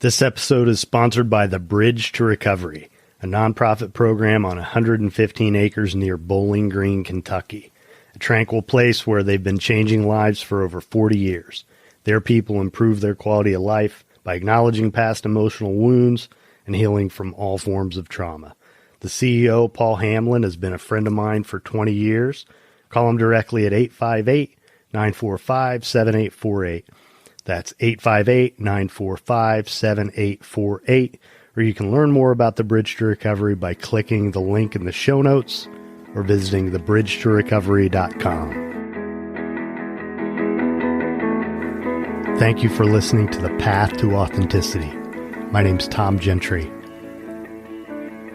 This episode is sponsored by the Bridge to Recovery, a nonprofit program on 115 acres near Bowling Green, Kentucky, a tranquil place where they've been changing lives for over 40 years. Their people improve their quality of life by acknowledging past emotional wounds and healing from all forms of trauma. The CEO, Paul Hamlin, has been a friend of mine for 20 years. Call him directly at 858-945-7848. That's 858-945-7848. Or you can learn more about the Bridge to Recovery by clicking the link in the show notes or visiting thebridgetorecovery.com. Thank you for listening to The Path to Authenticity. My name's Tom Gentry.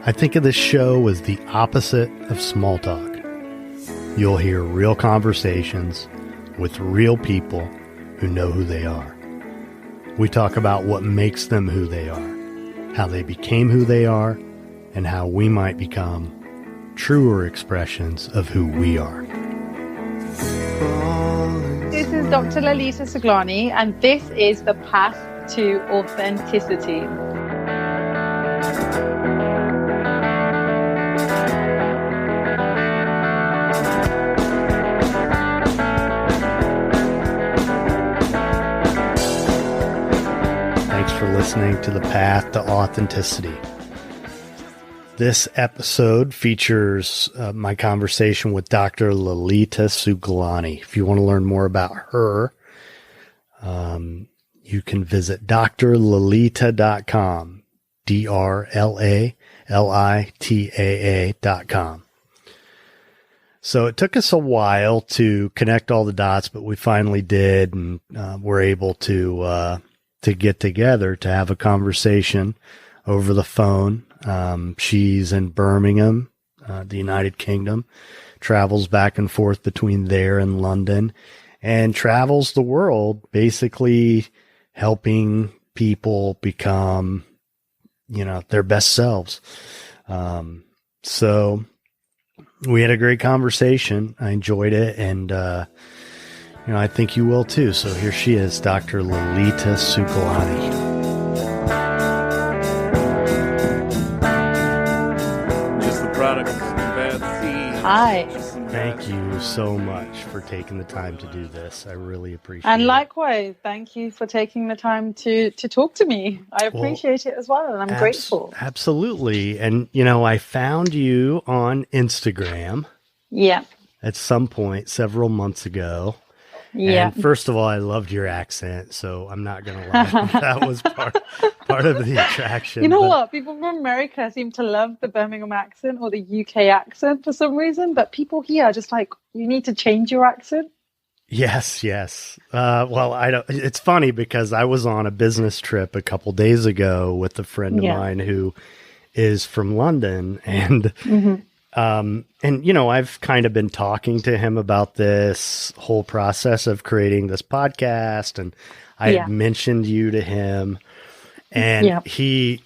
I think of this show as the opposite of small talk. You'll hear real conversations with real people who know who they are. We talk about what makes them who they are, how they became who they are, and how we might become truer expressions of who we are. This is Dr. Lalitaa Suglani, and this is The Path to Authenticity. Thanks for listening to The Path to Authenticity. This episode features my conversation with Dr. Lalitaa Suglani. If you want to learn more about her, you can visit drlalitaa.com, drlalitaa.com. So it took us a while to connect all the dots, but we finally did, and we're able to get together to have a conversation over the phone. She's in Birmingham, the United Kingdom, travels back and forth between there and London, and travels the world basically helping people become, their best selves. So we had a great conversation. I enjoyed it. And, I think you will too. So here she is, Dr. Lalitaa Suglani. Just the product of bad seeds. Hi. Thank you so much for taking the time to do this. I really appreciate it. And likewise, thank you for taking the time to talk to me. I appreciate it as well, and I'm grateful. Absolutely. And, I found you on Instagram. Yeah. At some point several months ago. Yeah. And first of all, I loved your accent, so I'm not going to lie. That was part of the attraction. You know what? People from America seem to love the Birmingham accent or the UK accent for some reason, but people here are just like, you need to change your accent. Yes. Well, I don't. It's funny because I was on a business trip a couple days ago with a friend of mine who is from London, and I've kind of been talking to him about this whole process of creating this podcast, and I had mentioned you to him, and he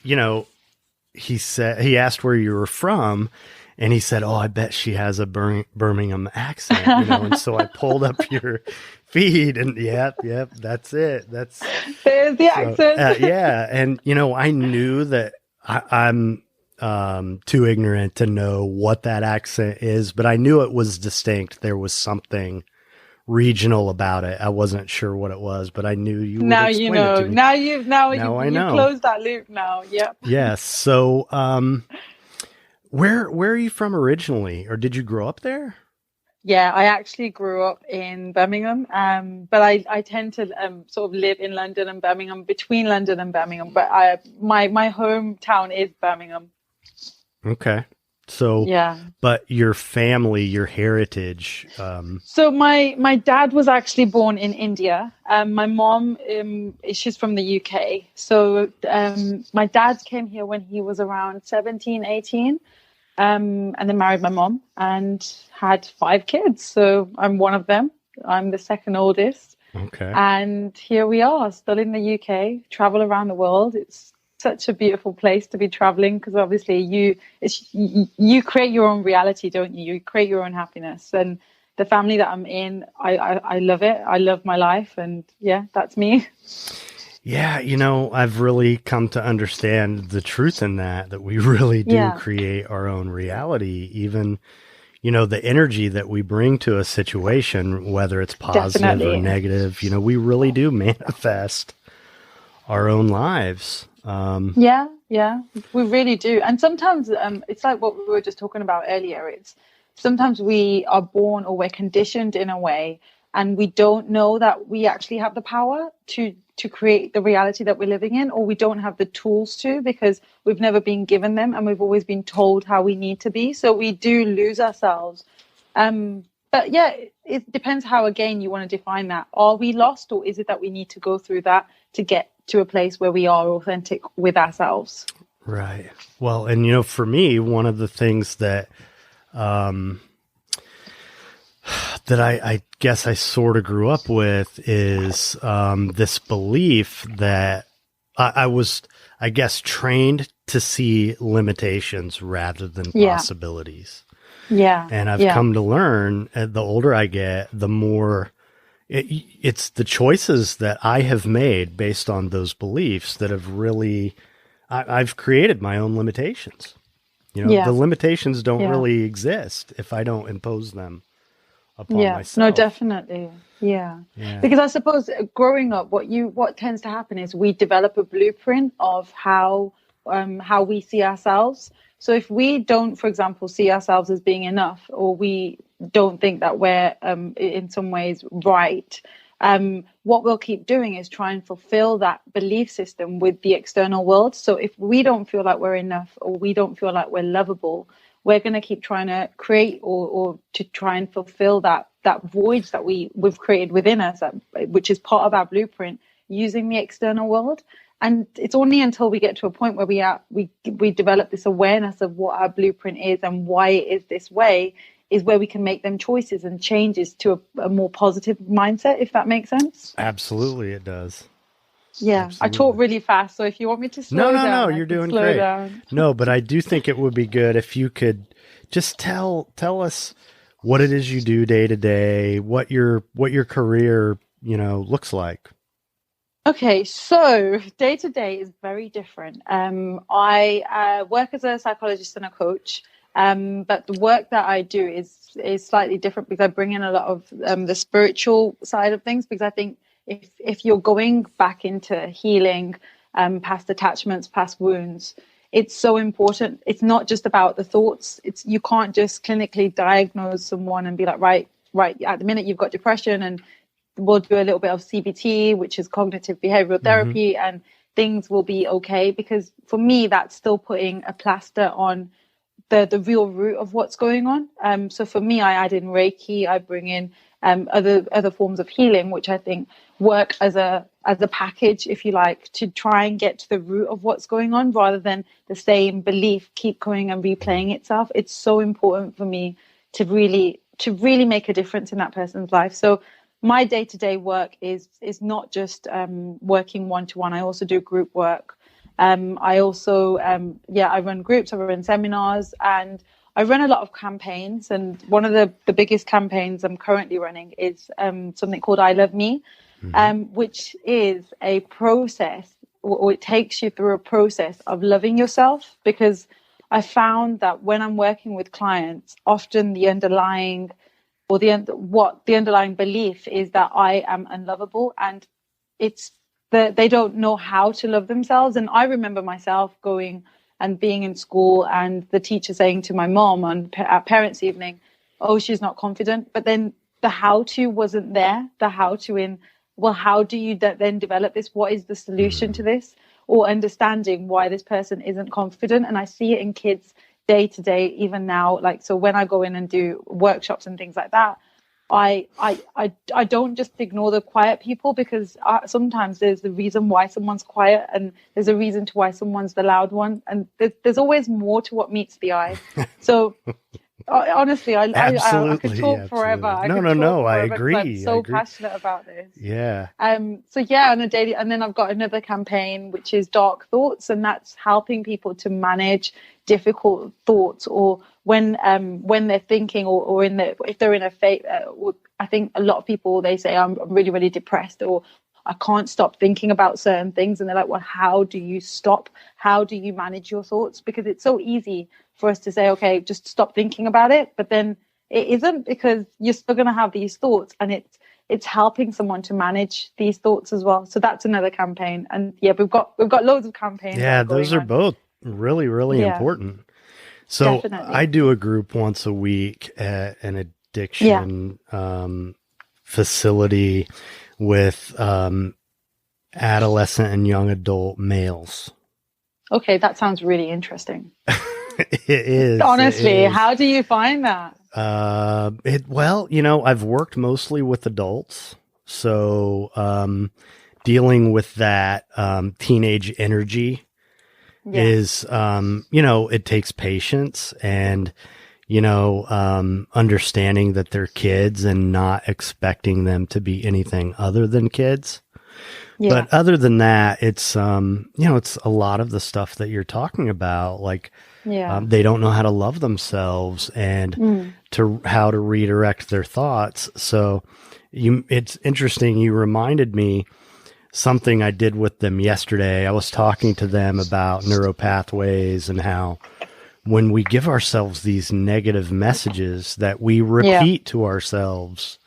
said, he asked where you were from, and he said, "Oh, I bet she has a Birmingham accent," and so I pulled up your feed, and yep, that's it. There's the accent. And I knew that I'm too ignorant to know what that accent is, but I knew it was distinct. There was something regional about it. I wasn't sure what it was, but I knew you would explain it to me. Now you closed that loop now. Yep. Yes. So, where are you from originally, or did you grow up there? Yeah, I actually grew up in Birmingham, but I tend to sort of live in London and Birmingham, between London and Birmingham. But my hometown is Birmingham. Okay. So, but your family, your heritage. So my dad was actually born in India. My mom, she's from the UK. So my dad came here when he was around 17, 18, and then married my mom and had 5 kids. So I'm one of them. I'm the second oldest. Okay. And here we are, still in the UK, travel around the world. It's such a beautiful place to be traveling, because obviously you create your own reality, don't you? You create your own happiness. And the family that I'm in, I love it. I love my life. And yeah, that's me. Yeah, I've really come to understand the truth in that we really do Yeah, create our own reality. Even, the energy that we bring to a situation, whether it's positive or definitely. negative, we really do manifest our own lives. Yeah, yeah, we really do. And sometimes it's like what we were just talking about earlier. It's sometimes we are born or we're conditioned in a way, and we don't know that we actually have the power to create the reality that we're living in, or we don't have the tools to because we've never been given them and we've always been told how we need to be. So we do lose ourselves. But yeah, it depends how, again, you want to define that. Are we lost, or is it that we need to go through that to get to a place where we are authentic with ourselves? Right. Well, and for me, one of the things um, that I guess I sort of grew up with is this belief that I was, I guess, trained to see limitations rather than Yeah, possibilities. yeah, And I've yeah, come to learn the older I get, the more it's the choices that I have made based on those beliefs that have really, I've created my own limitations. The yeah, limitations don't yeah. really exist if I don't impose them upon Yeah, no, myself. definitely. Yeah. Yeah. Because I suppose growing up, what tends to happen is we develop a blueprint of how we see ourselves. So if we don't, for example, see ourselves as being enough, or we don't think that we're in some ways right, what we'll keep doing is try and fulfill that belief system with the external world. So if we don't feel like we're enough, or we don't feel like we're lovable, we're going to keep trying to create or to try and fulfill that void that we've created within us, which is part of our blueprint, using the external world. And it's only until we get to a point where we develop this awareness of what our blueprint is and why it is this way, is where we can make them choices and changes to a more positive mindset, if that makes sense. Absolutely, it does. Yeah, I talk Absolutely. really fast, so if you want me to No, slow no, no, down, I you're can doing slow great. down. No, but I do think it would be good if you could just tell us what it is you do day to day, what your career, looks like. Okay, so day to day is very different. I work as a psychologist and a coach, but the work that I do is slightly different because I bring in a lot of the spiritual side of things. Because I think if you're going back into healing, past attachments, past wounds, it's so important. It's not just about the thoughts. It's you can't just clinically diagnose someone and be like, right, at the minute you've got depression and we'll do a little bit of CBT, which is cognitive behavioral Mm-hmm. therapy, and things will be okay. Because for me, that's still putting a plaster on the real root of what's going on. So for me, I add in Reiki, I bring in other forms of healing, which I think work as a package, if you like, to try and get to the root of what's going on, rather than the same belief keep going and replaying itself. It's so important for me to really make a difference in that person's life. So my day-to-day work is not just working one-to-one. I also do group work. I also I run groups, I run seminars, and I run a lot of campaigns. And one of the biggest campaigns I'm currently running is something called I Love Me, Mm-hmm. which is a process, or it takes you through a process of loving yourself. Because I found that when I'm working with clients, often the underlying what the underlying belief is that I am unlovable, and it's that they don't know how to love themselves. And I remember myself going and being in school, and the teacher saying to my mom at parents' evening, "Oh, she's not confident." But then the how to wasn't there. The how to in well, how do you then develop this? What is the solution to this? Or understanding why this person isn't confident. And I see it in kids day to day, even now. Like, so when I go in and do workshops and things like that, I don't just ignore the quiet people, because sometimes there's the reason why someone's quiet, and there's a reason to why someone's the loud one, and there's always more to what meets the eye. So honestly, I could Absolutely, talk forever. absolutely. I No, could no, talk no. I forever because I'm agree. I so agree. passionate about this. Yeah. So yeah, on a daily, and then I've got another campaign which is Dark Thoughts, and that's helping people to manage difficult thoughts, or when they're thinking, or if they're in a I think a lot of people, they say I'm really really depressed, or I can't stop thinking about certain things. And they're like, well, how do you stop? How do you manage your thoughts? Because it's so easy for us to say, okay, just stop thinking about it. But then it isn't, because you're still going to have these thoughts, and it's helping someone to manage these thoughts as well. So that's another campaign. And yeah, we've got loads of campaigns. Yeah, those are both really, really important. So definitely. I do a group once a week at an addiction facility with adolescent and young adult males. Okay, that sounds really interesting. It is. Honestly, how do you find that? Well, I've worked mostly with adults. So dealing with that teenage energy is, it takes patience and, understanding that they're kids and not expecting them to be anything other than kids. Yeah. But other than that, it's, it's a lot of the stuff that you're talking about. Like, they don't know how to love themselves and how to redirect their thoughts. So it's interesting. You reminded me something I did with them yesterday. I was talking to them about neuropathways and how when we give ourselves these negative messages that we repeat to ourselves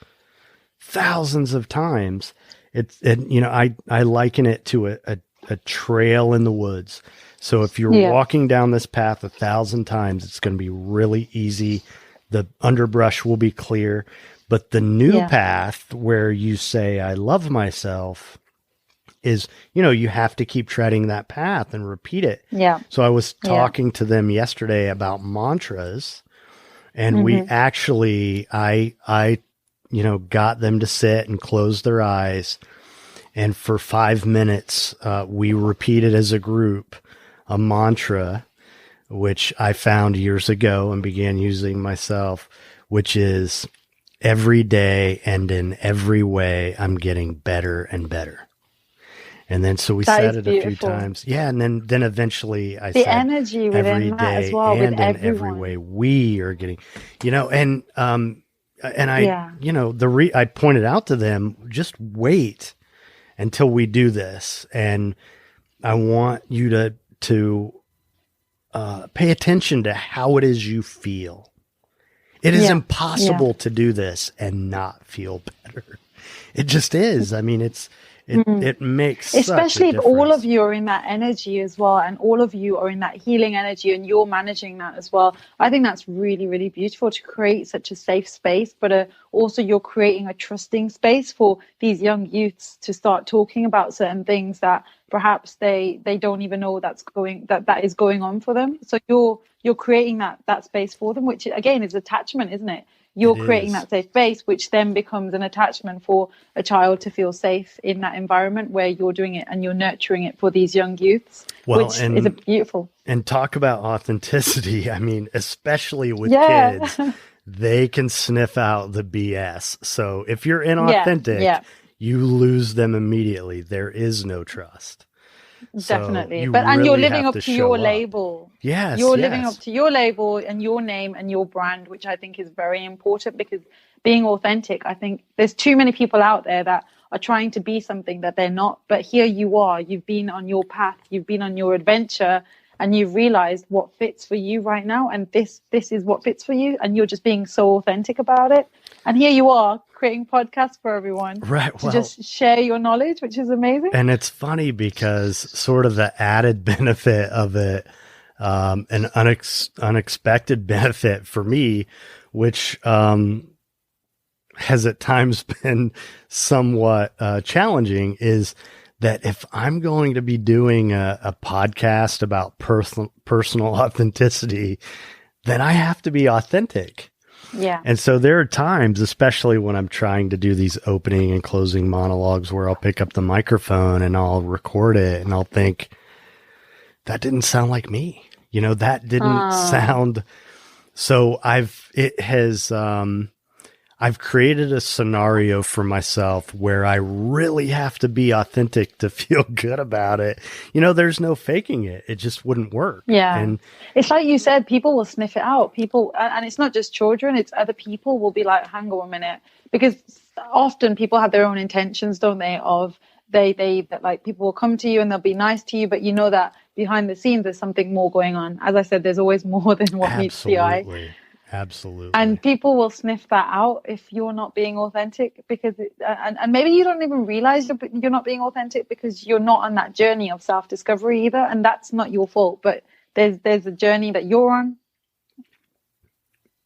thousands of times, I liken it to a trail in the woods. So if you're walking down this path 1,000 times, it's going to be really easy. The underbrush will be clear, but the new path where you say, I love myself, is, you have to keep treading that path and repeat it. Yeah. So I was talking to them yesterday about mantras, and we actually, I got them to sit and close their eyes. And for 5 minutes, we repeated as a group a mantra, which I found years ago and began using myself, which is, every day and in every way, I'm getting better and better. And then, so we said it a few times. Yeah. And then eventually I said, energy within that as well, and in every way we are getting, and I, I pointed out to them, just wait until we do this. And I want you to pay attention to how it is you feel. It is impossible to do this and not feel better. It just is. I mean, it makes especially such a if all of you are in that energy as well, and all of you are in that healing energy, and you're managing that as well. I think that's really, really beautiful, to create such a safe space, but also you're creating a trusting space for these young youths to start talking about certain things that perhaps they don't even know that is going on for them. So you're creating that space for them, which again is attachment, isn't it? You're creating that safe space, which then becomes an attachment for a child to feel safe in that environment where you're doing it and you're nurturing it for these young youths, which is beautiful. And talk about authenticity. I mean, especially with kids, they can sniff out the BS. So if you're inauthentic, you lose them immediately. There is no trust. Definitely. And you're living up to your label. Yes. You're living up to your label and your name and your brand, which I think is very important, because being authentic, I think there's too many people out there that are trying to be something that they're not. But here you are, you've been on your path, you've been on your adventure, and you've realized what fits for you right now. And this is what fits for you. And you're just being so authentic about it. And here you are creating podcasts for everyone, right? To just share your knowledge, which is amazing. And it's funny because sort of the added benefit of it, an unexpected benefit for me, which has at times been somewhat challenging, is that if I'm going to be doing a podcast about personal authenticity, then I have to be authentic. Yeah. And so there are times, especially when I'm trying to do these opening and closing monologues, where I'll pick up the microphone and I'll record it and I'll think, that didn't sound like me. That didn't sound. So I've created a scenario for myself where I really have to be authentic to feel good about it. There's no faking it. It just wouldn't work. Yeah. And it's like you said, people will sniff it out. People, and it's not just children, it's other people will be like, hang on a minute, because often people have their own intentions, don't they, of that like people will come to you and they'll be nice to you, but you know that behind the scenes there's something more going on. As I said, there's always more than what meets the eye. Absolutely. And people will sniff that out if you're not being authentic, because and maybe you don't even realize you're not being authentic because you're not on that journey of self-discovery either, and that's not your fault, but there's a journey that you're on.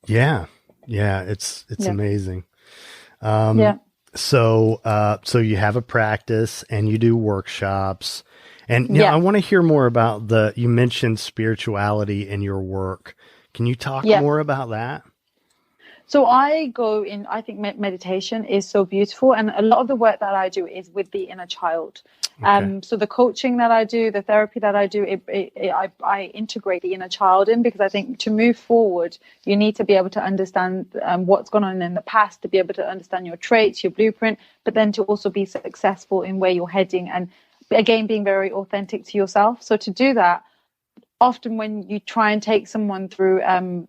Yeah, it's amazing. Yeah. So you have a practice and you do workshops, and now I want to hear more about you mentioned spirituality in your work. Can you talk more about that? So I think meditation is so beautiful. And a lot of the work that I do is with the inner child. Okay. So the coaching that I do, the therapy that I do, I integrate the inner child in, because I think to move forward, you need to be able to understand what's gone on in the past, to be able to understand your traits, your blueprint, but then to also be successful in where you're heading. And again, being very authentic to yourself. So to do that, often when you try and take someone through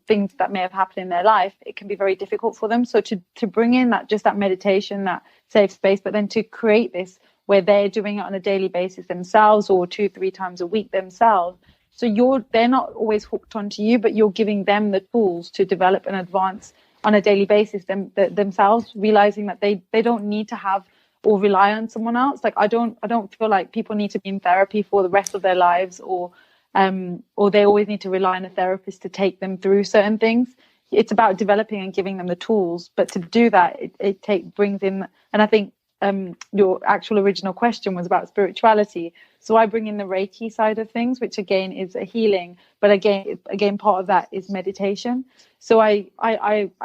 things that may have happened in their life, it can be very difficult for them. So to bring in that meditation, that safe space, but then to create this where they're doing it on a daily basis themselves, or 2-3 times a week themselves. So they're not always hooked onto you, but you're giving them the tools to develop and advance on a daily basis themselves, realizing that they don't need to have or rely on someone else. Like I don't feel like people need to be in therapy for the rest of their lives, or they always need to rely on a therapist to take them through certain things. It's about developing and giving them the tools. But to do that, it brings in, and I think your actual original question was about spirituality. So I bring in the Reiki side of things, which again is a healing, but again part of that is meditation. So I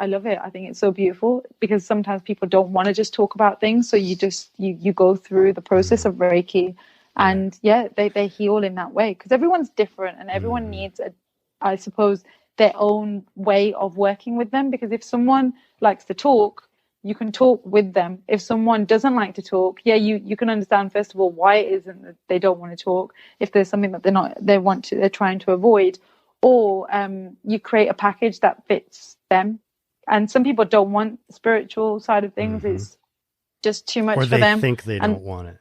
love it. I think it's so beautiful, because sometimes people don't want to just talk about things. So you go through the process of Reiki. And they heal in that way, because everyone's different and everyone needs, I suppose, their own way of working with them. Because if someone likes to talk, you can talk with them. If someone doesn't like to talk, you can understand, first of all, why it isn't that they don't want to talk. If there's something that they're trying to avoid, or you create a package that fits them. And some people don't want the spiritual side of things. It's just too much for them. Or they think they don't want it.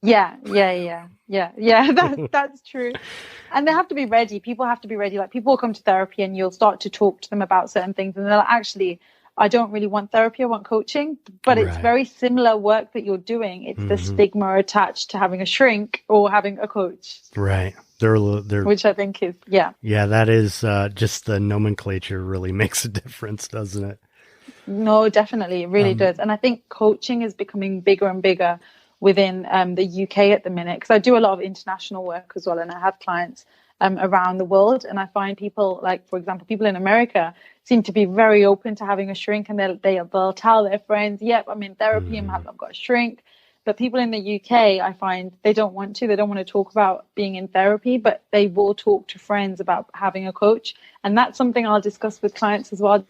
Yeah. That's true. And they have to be ready. People have to be ready. Like, people will come to therapy and you'll start to talk to them about certain things, and they're like, actually, I don't really want therapy. I want coaching. But it's very similar work that you're doing. It's the stigma attached to having a shrink or having a coach. Right. They're which I think is, Yeah, that is just the nomenclature really makes a difference, doesn't it? No, definitely. It really does. And I think coaching is becoming bigger and bigger within the UK at the minute, because I do a lot of international work as well, and I have clients around the world, and I find people, like, for example, people in America seem to be very open to having a shrink, and they'll tell their friends, yep, I'm in therapy, I've got a shrink. But people in the UK, I find they don't want to talk about being in therapy, but they will talk to friends about having a coach. And that's something I'll discuss with clients as well,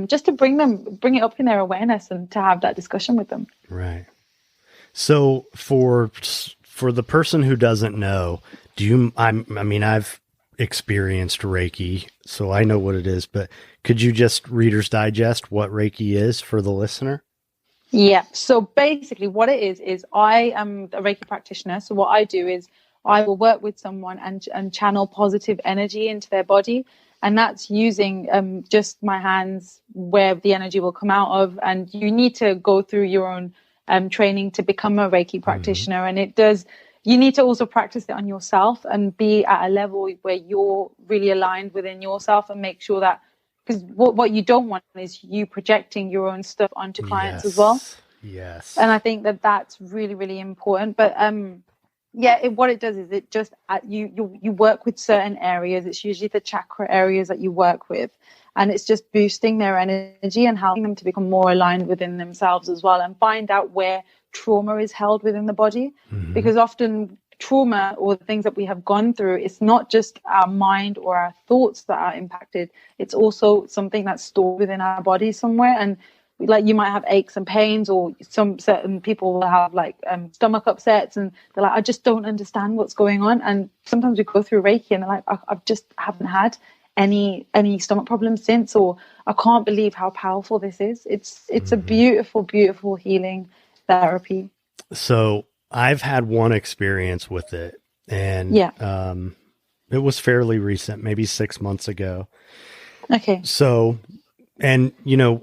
just to bring it up in their awareness and to have that discussion with them. Right. So for the person who doesn't know, I've experienced Reiki, so I know what it is, but could you just Reader's Digest what Reiki is for the listener? Yeah. So basically what it is I am a Reiki practitioner. So what I do is I will work with someone and channel positive energy into their body. And that's using just my hands, where the energy will come out of. And you need to go through your own training to become a Reiki practitioner. And you need to also practice it on yourself and be at a level where you're really aligned within yourself, and make sure that, because what you don't want is you projecting your own stuff onto clients as well. Yes. And I think that's really, really important. But what it does is it just you work with certain areas. It's usually the chakra areas that you work with, and it's just boosting their energy and helping them to become more aligned within themselves as well, and find out where trauma is held within the body. Because often trauma, or the things that we have gone through, it's not just our mind or our thoughts that are impacted. It's also something that's stored within our body somewhere. And like, you might have aches and pains, or some certain people will have like stomach upsets, and they're like, I just don't understand what's going on. And sometimes we go through Reiki and they're like, I just haven't had any stomach problems since, or I can't believe how powerful this is. It's a beautiful, beautiful healing therapy. So I've had one experience with it, and it was fairly recent, maybe 6 months ago. Okay. So, and,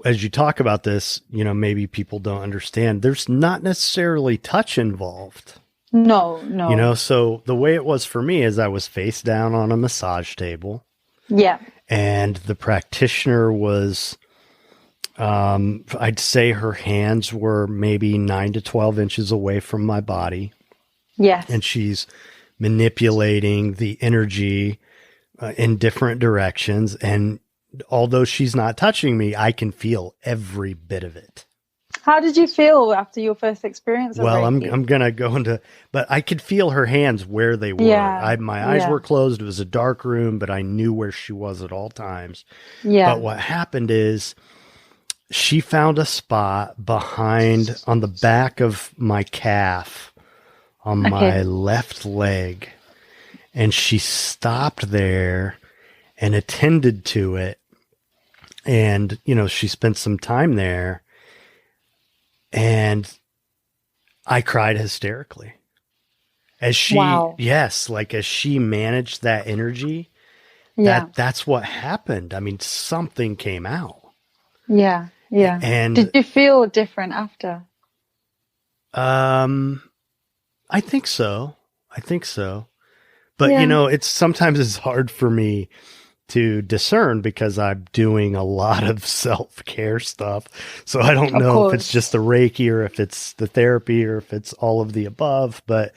as you talk about this, maybe people don't understand. There's not necessarily touch involved. No. So the way it was for me is I was face down on a massage table. Yeah. And the practitioner was, I'd say her hands were maybe 9 to 12 inches away from my body. Yes. And she's manipulating the energy in different directions. And although she's not touching me, I can feel every bit of it. How did you feel after your first experience of Reiki? I'm going to go into, but I could feel her hands where they were. Yeah. My eyes were closed. It was a dark room, but I knew where she was at all times. Yeah. But what happened is she found a spot on the back of my calf on my left leg. And she stopped there and attended to it. And, she spent some time there. And I cried hysterically as she, as she managed that energy. That's what happened. I mean, something came out. Yeah. Yeah. And did you feel different after? I think so. But sometimes it's hard for me to discern because I'm doing a lot of self-care stuff. So I don't know if it's just the Reiki or if it's the therapy or if it's all of the above, but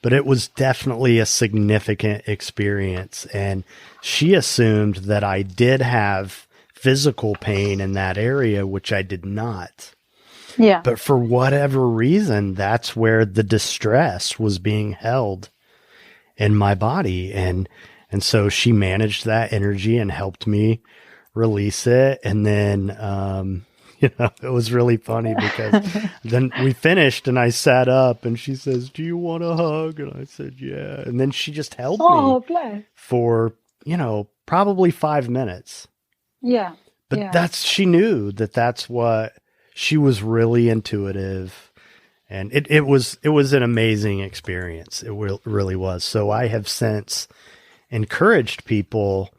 it was definitely a significant experience. And she assumed that I did have physical pain in that area, which I did not. Yeah. But for whatever reason, that's where the distress was being held in my body. And so she managed that energy and helped me release it. And then, it was really funny because then we finished and I sat up and she says, "Do you want a hug?" And I said, "Yeah." And then she just held me for, probably 5 minutes. Yeah. But she knew that's what she was really intuitive. And it was an amazing experience. It really was. So I have since encouraged people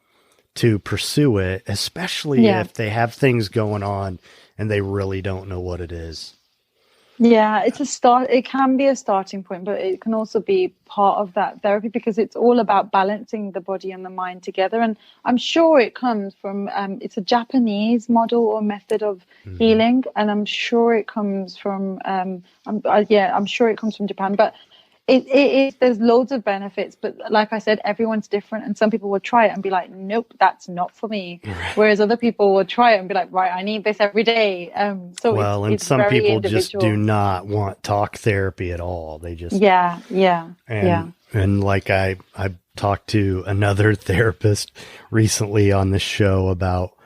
to pursue it, especially if they have things going on and they really don't know what it is. Yeah, it's a start. It can be a starting point, but it can also be part of that therapy because it's all about balancing the body and the mind together. And I'm sure it comes from, it's a Japanese model or method of healing. And I'm sure it comes from, I'm sure it comes from Japan, but there's loads of benefits, but like I said, everyone's different, and some people will try it and be like, "Nope, that's not for me." Right. Whereas other people will try it and be like, "Right, I need this every day." And some people just do not want talk therapy at all. They just And like I talked to another therapist recently on the show about,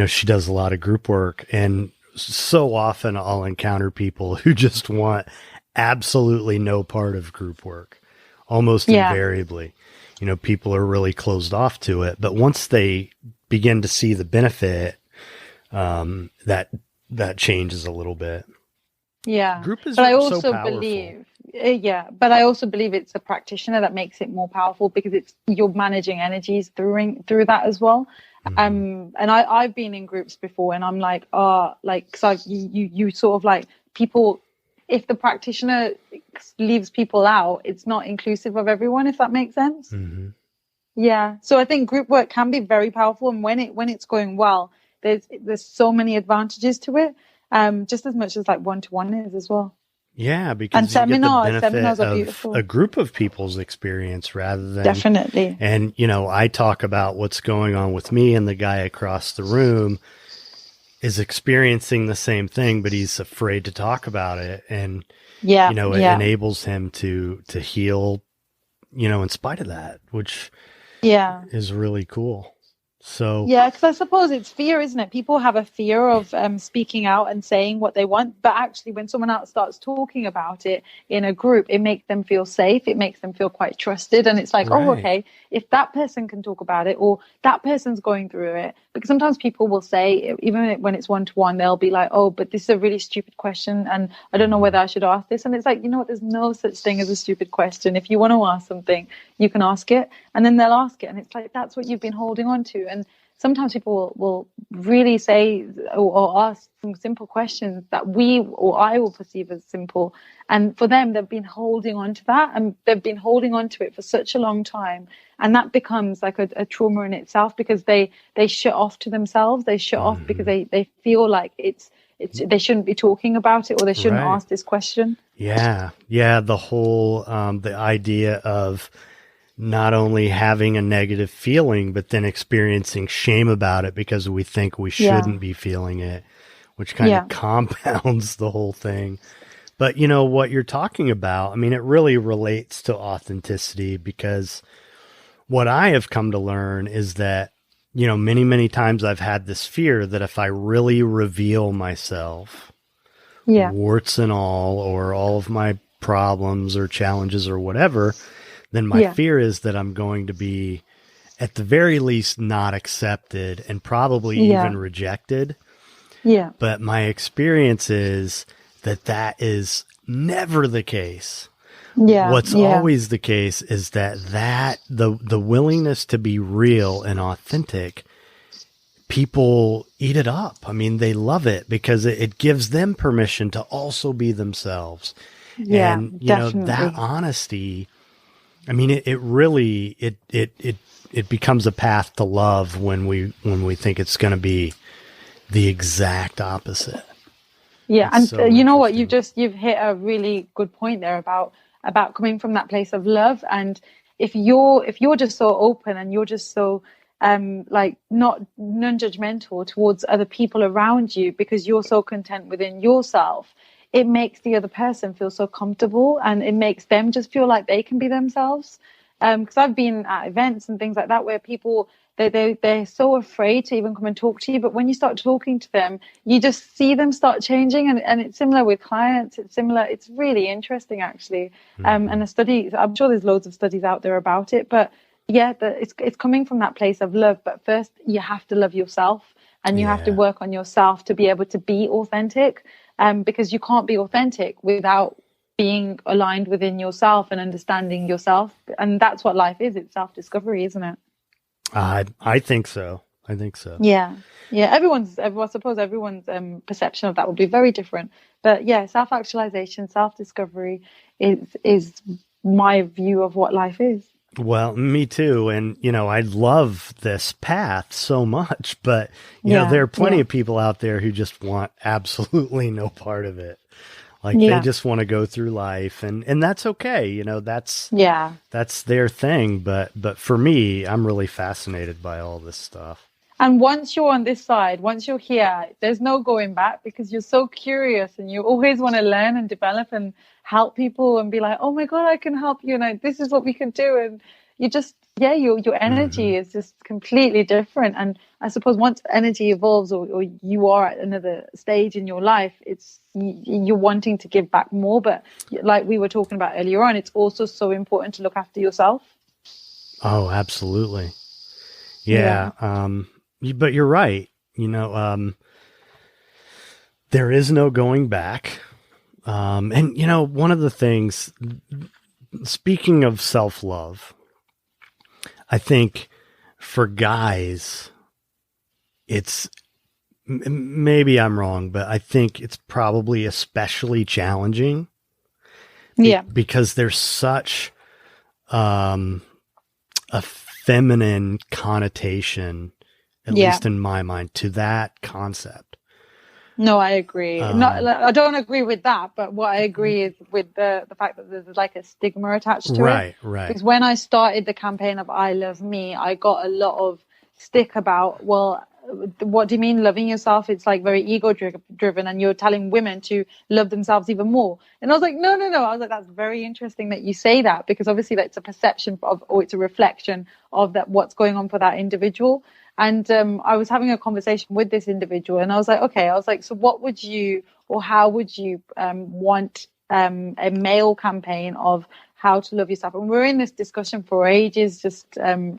she does a lot of group work, and so often I'll encounter people who just want absolutely no part of group work, almost invariably. People are really closed off to it, but once they begin to see the benefit, that changes a little bit. Yeah. Group is but I so also powerful. believe but I also believe it's a practitioner that makes it more powerful because you're managing energies through that as well. And I've been in groups before, and I'm like, so you sort of like people. If the practitioner leaves people out, it's not inclusive of everyone, if that makes sense. Mm-hmm. Yeah. So I think group work can be very powerful. And when it's going well, there's so many advantages to it, just as much as like one-to-one is as well. Yeah, because seminars are beautiful. A group of people's experience rather than... Definitely. And, I talk about what's going on with me, and the guy across the room is experiencing the same thing, but he's afraid to talk about it. And, it enables him to heal, in spite of that, which is really cool. So Yeah, because I suppose it's fear, isn't it? People have a fear of speaking out and saying what they want, but actually, when someone else starts talking about it in a group, it makes them feel safe. It makes them feel quite trusted, and it's like, oh, right. okay, if that person can talk about it, or that person's going through it, because sometimes people will say, even when it's one to one, they'll be like, oh, but this is a really stupid question, and I don't know whether I should ask this. And it's like, you know what? There's no such thing as a stupid question. If you want to ask something, you can ask it, and then they'll ask it, and it's like that's what you've been holding on to. And sometimes people will really say or ask some simple questions that we or I will perceive as simple. And for them, they've been holding on to that, and they've been holding on to it for such a long time. And that becomes like a trauma in itself, because they shut off to themselves. They shut off because they feel like it's they shouldn't be talking about it, or they shouldn't Right. ask this question. Yeah. Yeah. The whole, the idea of not only having a negative feeling, but then experiencing shame about it because we think we shouldn't be feeling it, which kind of compounds the whole thing. But you know what you're talking about, I mean, it really relates to authenticity, because what I have come to learn is that, you know, many, many times I've had this fear that if I really reveal myself, warts and all, or all of my problems or challenges or whatever, then my fear is that I'm going to be, at the very least, not accepted and probably even rejected. Yeah. But my experience is that that is never the case. Yeah. What's always the case is that the willingness to be real and authentic, people eat it up. I mean, they love it because it gives them permission to also be themselves. Yeah, and you definitely. know, that honesty, I mean, it really becomes a path to love when we think it's going to be the exact opposite. Yeah, It's and so you know what, interesting. you've hit a really good point there about coming from that place of love. And if you're just so open, and you're just so like not non-judgmental towards other people around you, because you're so content within yourself, it makes the other person feel so comfortable, and it makes them just feel like they can be themselves. Because I've been at events and things like that where people they're so afraid to even come and talk to you, but when you start talking to them, you just see them start changing. And it's similar with clients. It's really interesting, actually. And a study, I'm sure there's loads of studies out there about it, but yeah, it's coming from that place of love. But first you have to love yourself, and you have to work on yourself to be able to be authentic, because you can't be authentic without being aligned within yourself and understanding yourself. And that's what life is. It's self-discovery, isn't it? I think so. I think so. Yeah. I suppose everyone's perception of that will be very different. But yeah, self-actualization, self-discovery is my view of what life is. Well, me too. And, you know, I love this path so much, but, you know, there are plenty of people out there who just want absolutely no part of it. Like they just want to go through life, and that's okay. You know, that's their thing. But for me, I'm really fascinated by all this stuff. And once you're on this side, once you're here, there's no going back, because you're so curious and you always want to learn and develop and help people and be like, oh my God, I can help you. And this is what we can do. And you just, your energy is just completely different. And I suppose once energy evolves, or you are at another stage in your life, you're wanting to give back more. But like we were talking about earlier on, it's also so important to look after yourself. Oh, absolutely. Yeah. But you're right. You know, there is no going back. And, you know, one of the things, speaking of self-love, I think for guys, it's, maybe I'm wrong, but I think it's probably especially challenging. Yeah. Because there's such a feminine connotation, at least in my mind, to that concept. No, I agree. I don't agree with that, but what I agree is with the fact that there's like a stigma attached to it. Right. Because when I started the campaign of I Love Me, I got a lot of stick about, well, what do you mean loving yourself? It's like very ego driven, and you're telling women to love themselves even more. And I was like, no. I was like, that's very interesting that you say that, because obviously that's a perception of, or it's a reflection of that what's going on for that individual. And I was having a conversation with this individual, and I was like, okay, so what would you, or how would you want a male campaign of how to love yourself? And we're in this discussion for ages, just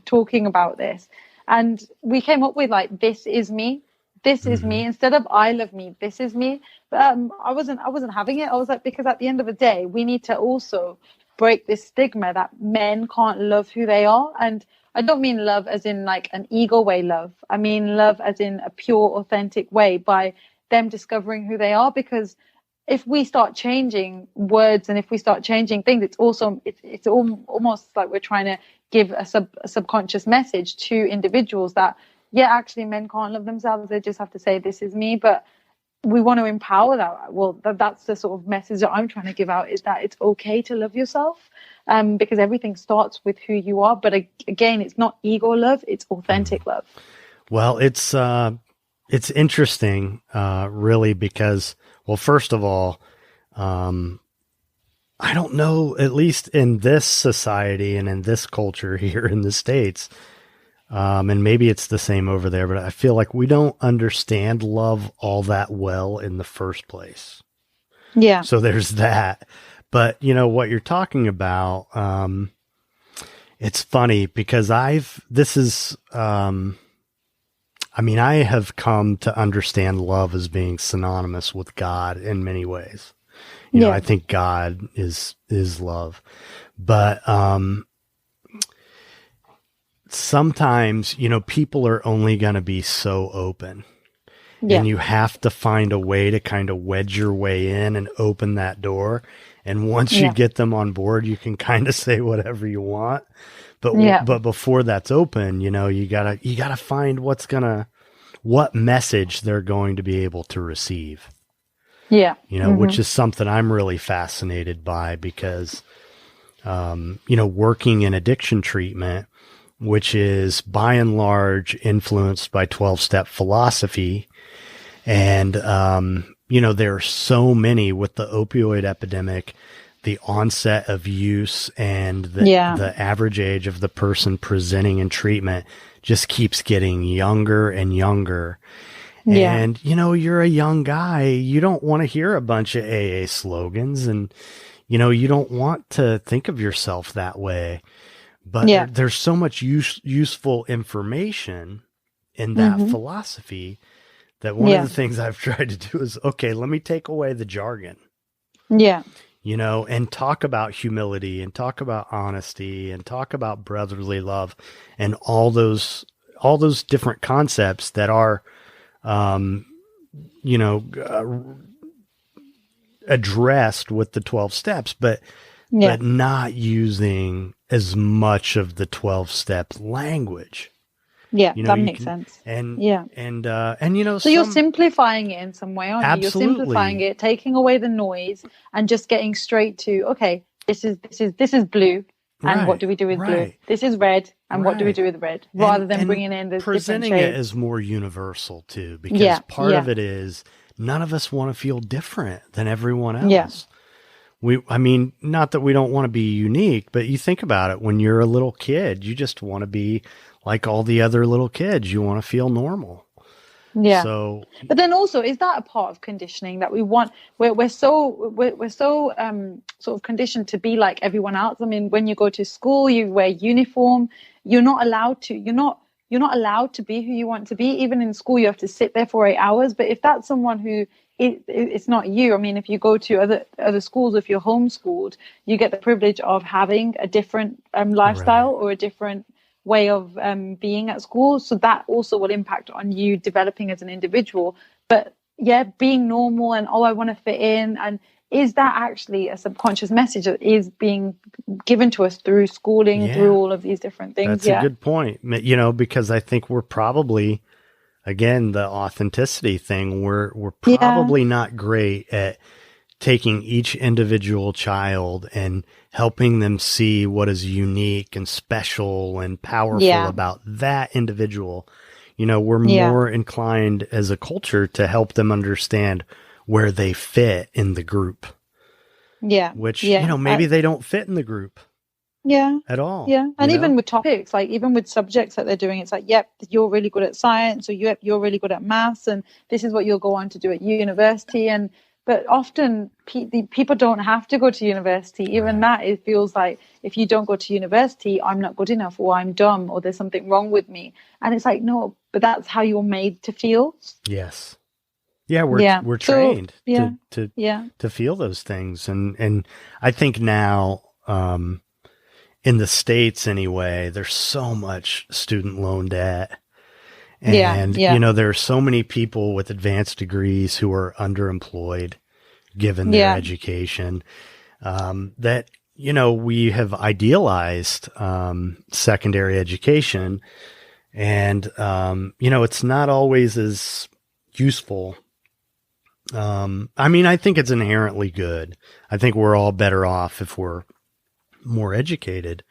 talking about this. And we came up with like, this is me. This is me. Instead of I love me, this is me. But I wasn't having it. I was like, because at the end of the day, we need to also break this stigma that men can't love who they are. And I don't mean love as in like an ego way love. I mean love as in a pure, authentic way, by them discovering who they are. Because if we start changing words and if we start changing things, it's almost like we're trying to give a subconscious message to individuals that, yeah, actually men can't love themselves. They just have to say, this is me. But we want to empower that. Well, that's the sort of message that I'm trying to give out, is that it's okay to love yourself, because everything starts with who you are. But again, it's not ego love, it's authentic love. Well, it's interesting, really, because, well, first of all, I don't know, at least in this society and in this culture here in the States, and maybe it's the same over there, but I feel like we don't understand love all that well in the first place. Yeah. So there's that. But, you know, what you're talking about, it's funny because I have come to understand love as being synonymous with God in many ways. You know, I think God is love. But, sometimes, you know, people are only going to be so open, and you have to find a way to kind of wedge your way in and open that door. And once you get them on board, you can kind of say whatever you want. But before that's open, you know, you gotta find what message they're going to be able to receive. Yeah. You know, which is something I'm really fascinated by because, you know, working in addiction treatment, which is by and large influenced by 12-step philosophy. And, you know, there are so many with the opioid epidemic, the onset of use and the average age of the person presenting in treatment just keeps getting younger and younger. And, you know, you're a young guy. You don't want to hear a bunch of AA slogans, and, you know, you don't want to think of yourself that way. But there's so much useful information in that philosophy that one of the things I've tried to do is, okay, let me take away the jargon. Yeah. You know, and talk about humility and talk about honesty and talk about brotherly love and all those different concepts that are, you know, addressed with the 12 steps, but not using as much of the 12-step language. Yeah, you know, that makes sense. And you know, so you're simplifying it in some way, aren't you? You're simplifying it, taking away the noise, and just getting straight to, okay, this is blue, and what do we do with blue? This is red, and what do we do with red? Rather than bringing in the presenting it as more universal too, because part of it is none of us want to feel different than everyone else. I mean, not that we don't want to be unique, but you think about it, when you're a little kid, you just want to be like all the other little kids. You want to feel normal. Yeah. So, but then also, is that a part of conditioning that we want? We're so sort of conditioned to be like everyone else. I mean, when you go to school, you wear uniform. You're not allowed to. You're not allowed to be who you want to be. Even in school, you have to sit there for 8 hours. But if that's someone who it's not you. I mean, if you go to other schools, if you're homeschooled, you get the privilege of having a different lifestyle or a different way of being at school. So that also will impact on you developing as an individual. But being normal and, I want to fit in. And is that actually a subconscious message that is being given to us through schooling, through all of these different things? That's a good point. You know, because I think we're probably, again, the authenticity thing, we're probably not great at taking each individual child and helping them see what is unique and special and powerful about that individual. You know, we're more inclined as a culture to help them understand where they fit in the group. Yeah. Which, you know, maybe they don't fit in the group. Yeah. at all. Yeah. And you even know? with topics, like even with subjects that they're doing, it's like, yep, you're really good at science, or yep, you're really good at maths, and this is what you'll go on to do at university. But often the people don't have to go to university. Even Right. that, it feels like if you don't go to university, I'm not good enough, or I'm dumb, or there's something wrong with me. And it's like, no, but that's how you're made to feel. Yes. Yeah, Yeah. we're So, trained yeah. to Yeah. to feel those things, and I think now, in the States anyway, there's so much student loan debt, Yeah. and Yeah. there are so many people with advanced degrees who are underemployed given their Yeah. education, that we have idealized secondary education, and it's not always as useful. I mean, I think it's inherently good. I think we're all better off if we're more educated.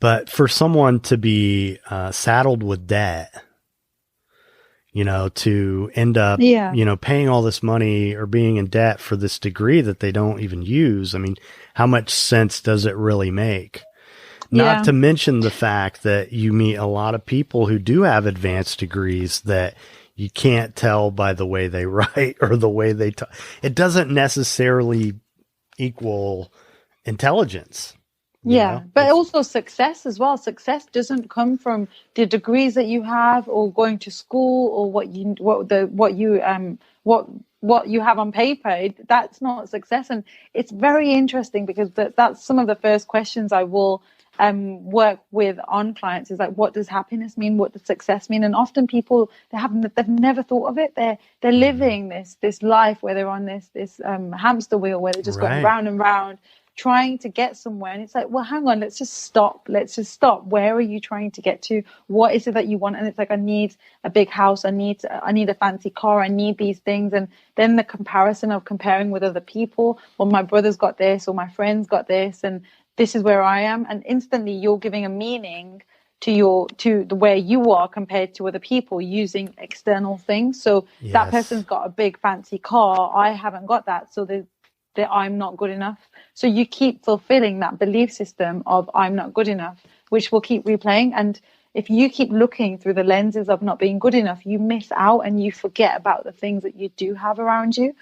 But for someone to be saddled with debt, to end up, Yeah. paying all this money or being in debt for this degree that they don't even use, I mean, how much sense does it really make? Not to mention the fact that you meet a lot of people who do have advanced degrees that you can't tell by the way they write or the way they talk. It doesn't necessarily equal intelligence. Yeah, but also success as well. Success doesn't come from the degrees that you have, or going to school, or what you have on paper. That's not success. And it's very interesting because that's some of the first questions I will work with on clients, is like, what does happiness mean? What does success mean? And often people, they've never thought of it. They're living this life where they're on this hamster wheel where they're just going round and round, trying to get somewhere. And it's like, well, hang on, let's just stop. Where are you trying to get to? What is it that you want? And it's like, I need a big house. I need a fancy car. I need these things. And then the comparison of comparing with other people. Well, my brother's got this, or my friend's got this, and this is where I am. And instantly you're giving a meaning to the where you are compared to other people using external things. So that person's got a big fancy car. I haven't got that. So that I'm not good enough. So you keep fulfilling that belief system of I'm not good enough, which will keep replaying. And if you keep looking through the lenses of not being good enough, you miss out and you forget about the things that you do have around you.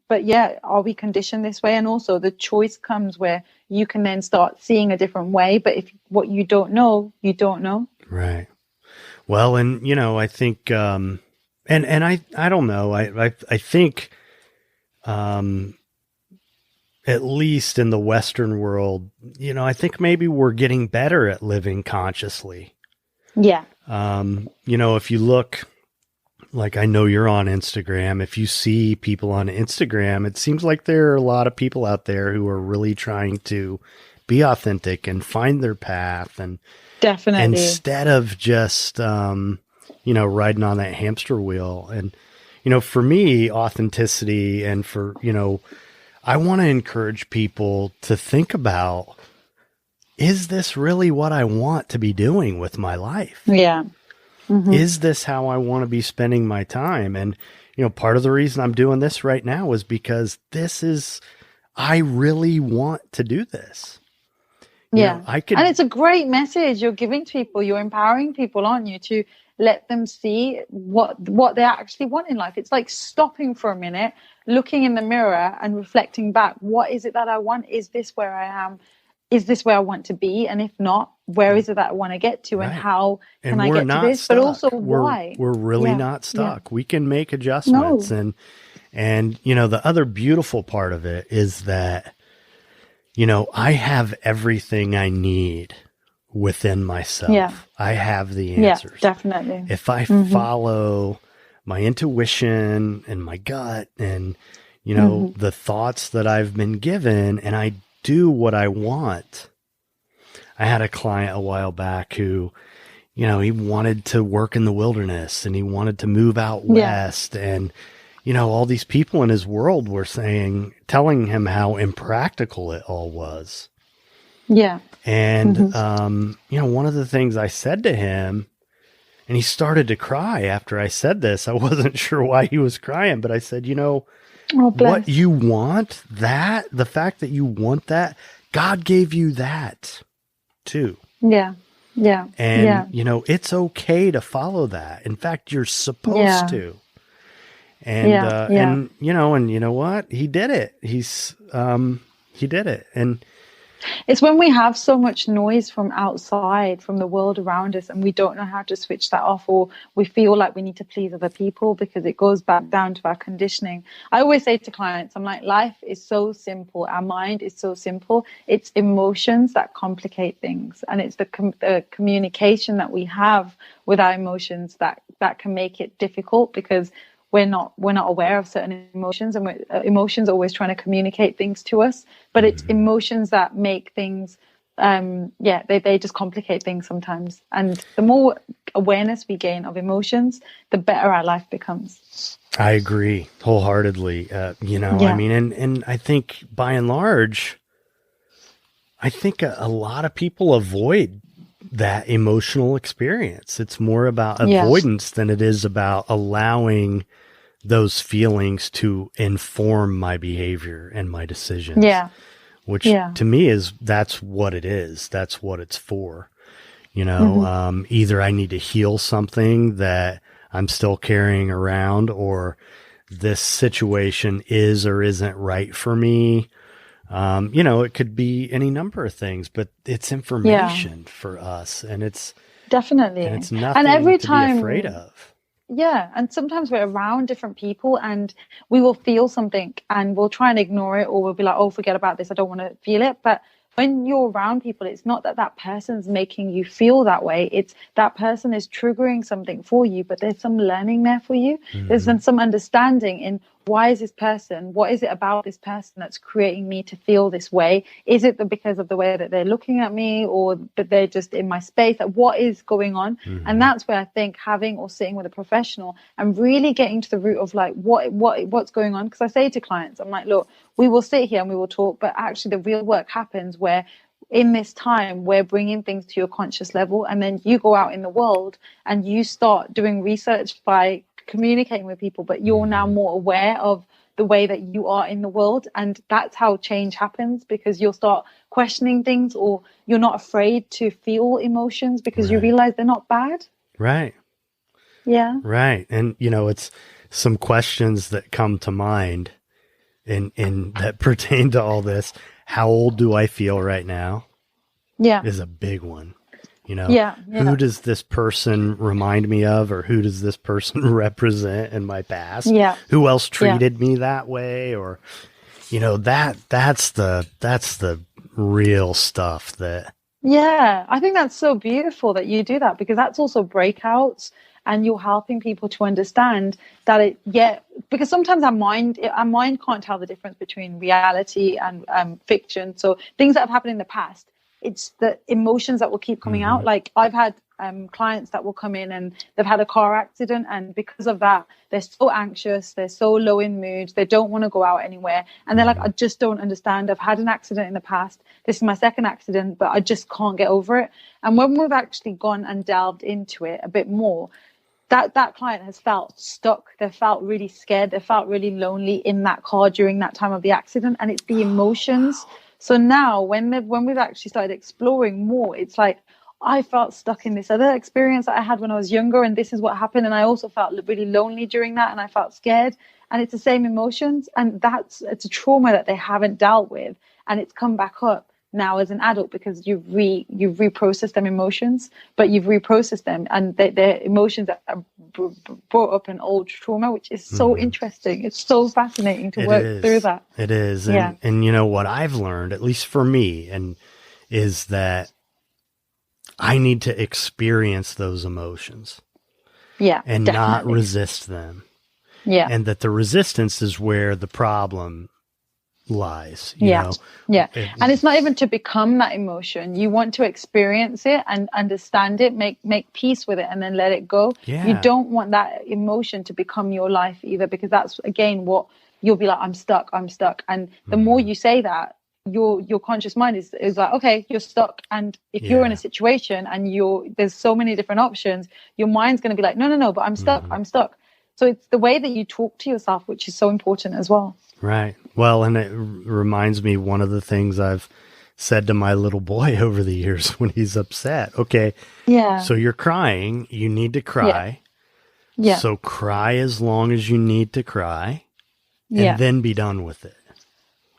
But yeah, are we conditioned this way? And also the choice comes where you can then start seeing a different way. But if what you don't know, you don't know. Right. Well, and I think, and I don't know, I think, at least in the Western world, I think maybe we're getting better at living consciously. Yeah. If you look, like, I know you're on Instagram. If you see people on Instagram, it seems like there are a lot of people out there who are really trying to be authentic and find their path. And definitely, instead of just, riding on that hamster wheel. And, for me, authenticity, and for, I want to encourage people to think about, is this really what I want to be doing with my life? Yeah. Mm-hmm. Is this how I want to be spending my time? And, part of the reason I'm doing this right now is because I really want to do this. And it's a great message you're giving to people. You're empowering people, aren't you, to let them see what they actually want in life. It's like stopping for a minute, looking in the mirror and reflecting back. What is it that I want? Is this where I am? Is this where I want to be? And if not, where is it that I want to get to? And how can I get to this? Stuck. But also why? We're really not stuck. We can make adjustments. And the other beautiful part of it is that, I have everything I need within myself. Yeah. I have the answers. Yeah, definitely. If I follow my intuition and my gut and, the thoughts that I've been given, and I do what I want. I had a client a while back who, he wanted to work in the wilderness and he wanted to move out west. And, all these people in his world were telling him how impractical it all was. Yeah. And, one of the things I said to him, and he started to cry after I said this. I wasn't sure why he was crying, but I said, what you want, the fact that you want that, God gave you that too. Yeah. Yeah. And, it's okay to follow that. In fact, you're supposed to. And, and you know what? He did it. He did it. And it's when we have so much noise from outside, from the world around us, and we don't know how to switch that off, or we feel like we need to please other people because it goes back down to our conditioning. I always say to clients, I'm like, life is so simple. Our mind is so simple. It's emotions that complicate things. And it's the communication that we have with our emotions that can make it difficult, because we're not aware of certain emotions, and emotions are always trying to communicate things to us. But it's emotions that make things, they just complicate things sometimes. And the more awareness we gain of emotions, the better our life becomes. I agree wholeheartedly. I mean, and I think by and large, I think a lot of people avoid that emotional experience. It's more about avoidance than it is about allowing those feelings to inform my behavior and my decisions. Yeah. Which to me that's what it is. That's what it's for. Either I need to heal something that I'm still carrying around, or this situation is or isn't right for me. It could be any number of things, but it's information for us, and it's definitely, and it's nothing every to time, be afraid of. Yeah. And sometimes we're around different people and we will feel something and we'll try and ignore it, or we'll be like, oh, forget about this, I don't want to feel it. But when you're around people, it's not that person's making you feel that way. It's that person is triggering something for you, but there's some learning there for you. There's some understanding in, why is this person, what is it about this person that's creating me to feel this way? Is it because of the way that they're looking at me, or that they're just in my space? Like, what is going on? And that's where I think having or sitting with a professional and really getting to the root of like what's going on. Because I say to clients, I'm like, look, we will sit here and we will talk, but actually the real work happens where in this time we're bringing things to your conscious level, and then you go out in the world and you start doing research by communicating with people, but you're now more aware of the way that you are in the world. And that's how change happens, because you'll start questioning things, or you're not afraid to feel emotions because you realize they're not bad. Right. Yeah. Right. And, it's some questions that come to mind in that pertain to all this. How old do I feel right now? Yeah. Is a big one. Yeah. Who does this person remind me of, or who does this person represent in my past? Yeah. Who else treated me that way? Or, that's the real stuff that. Yeah. I think that's so beautiful that you do that, because that's also breakouts, and you're helping people to understand that because sometimes our mind can't tell the difference between reality and fiction. So things that have happened in the past, it's the emotions that will keep coming out. Like I've had clients that will come in and they've had a car accident, and because of that, they're so anxious, they're so low in mood, they don't want to go out anywhere. And they're like, I just don't understand. I've had an accident in the past. This is my second accident, but I just can't get over it. And when we've actually gone and delved into it a bit more, that client has felt stuck. They felt really scared. They felt really lonely in that car during that time of the accident. And it's the emotions. So now when we've actually started exploring more, it's like, I felt stuck in this other experience that I had when I was younger, and this is what happened. And I also felt really lonely during that, and I felt scared. And it's the same emotions. And it's a trauma that they haven't dealt with. And it's come back up now as an adult, because you've reprocessed them emotions, but you've reprocessed them, and they're emotions that are brought up an old trauma, which is so interesting. It's so fascinating to work through that. It is. And what I've learned, at least for me, is that I need to experience those emotions. Yeah. And definitely not resist them. Yeah. And that the resistance is where the problem lies. You know? And it's not even to become that emotion. You want to experience it and understand it, make peace with it, and then let it go. You don't want that emotion to become your life either, because that's again what you'll be like, I'm stuck. And the more you say that, your conscious mind is like, okay, you're stuck. And if you're in a situation and there's so many different options, your mind's going to be like, no, but I'm stuck. So it's the way that you talk to yourself, which is so important as well. Right. Well, and it reminds me, one of the things I've said to my little boy over the years when he's upset. Okay, Yeah. so you're crying. You need to cry. Yeah. So cry as long as you need to cry, and Yeah. then be done with it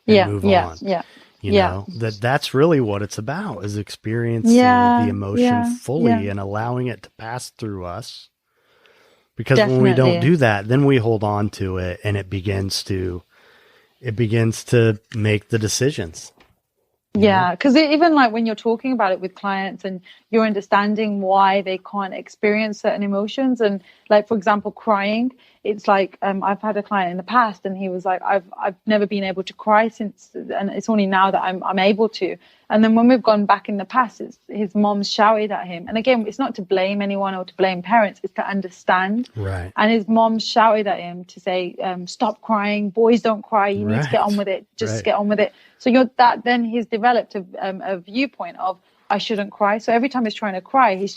and Yeah. move Yeah. on. Yeah. You Yeah. know, that's really what it's about, is experiencing Yeah. the emotion Yeah. fully Yeah. and allowing it to pass through us. Because when we Definitely. don't do that, then we hold on to it, and it begins to make the decisions. Yeah, because even like when you're talking about it with clients and you're understanding why they can't experience certain emotions, and like, for example, crying, it's like I've had a client in the past and he was like, I've never been able to cry since, and it's only now that I'm able to. And then when we've gone back in the past, his mom shouted at him. And again, it's not to blame anyone or to blame parents, it's to understand. Right. And his mom shouted at him to say, stop crying, boys don't cry, you need to get on with it, just get on with it. So then he's developed a viewpoint of, I shouldn't cry. So every time he's trying to cry, he's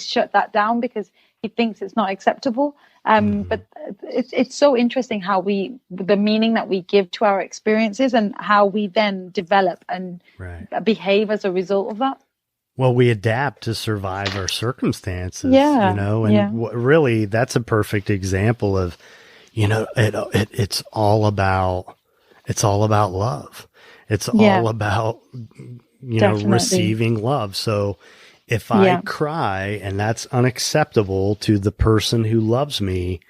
shut that down because he thinks it's not acceptable. But it's so interesting how the meaning that we give to our experiences and how we then develop and behave as a result of that. Well, we adapt to survive our circumstances, Yeah, you know, and really that's a perfect example of, you know, it's all about love. It's all about, you know, receiving love. So if I cry and that's unacceptable to the person who loves me,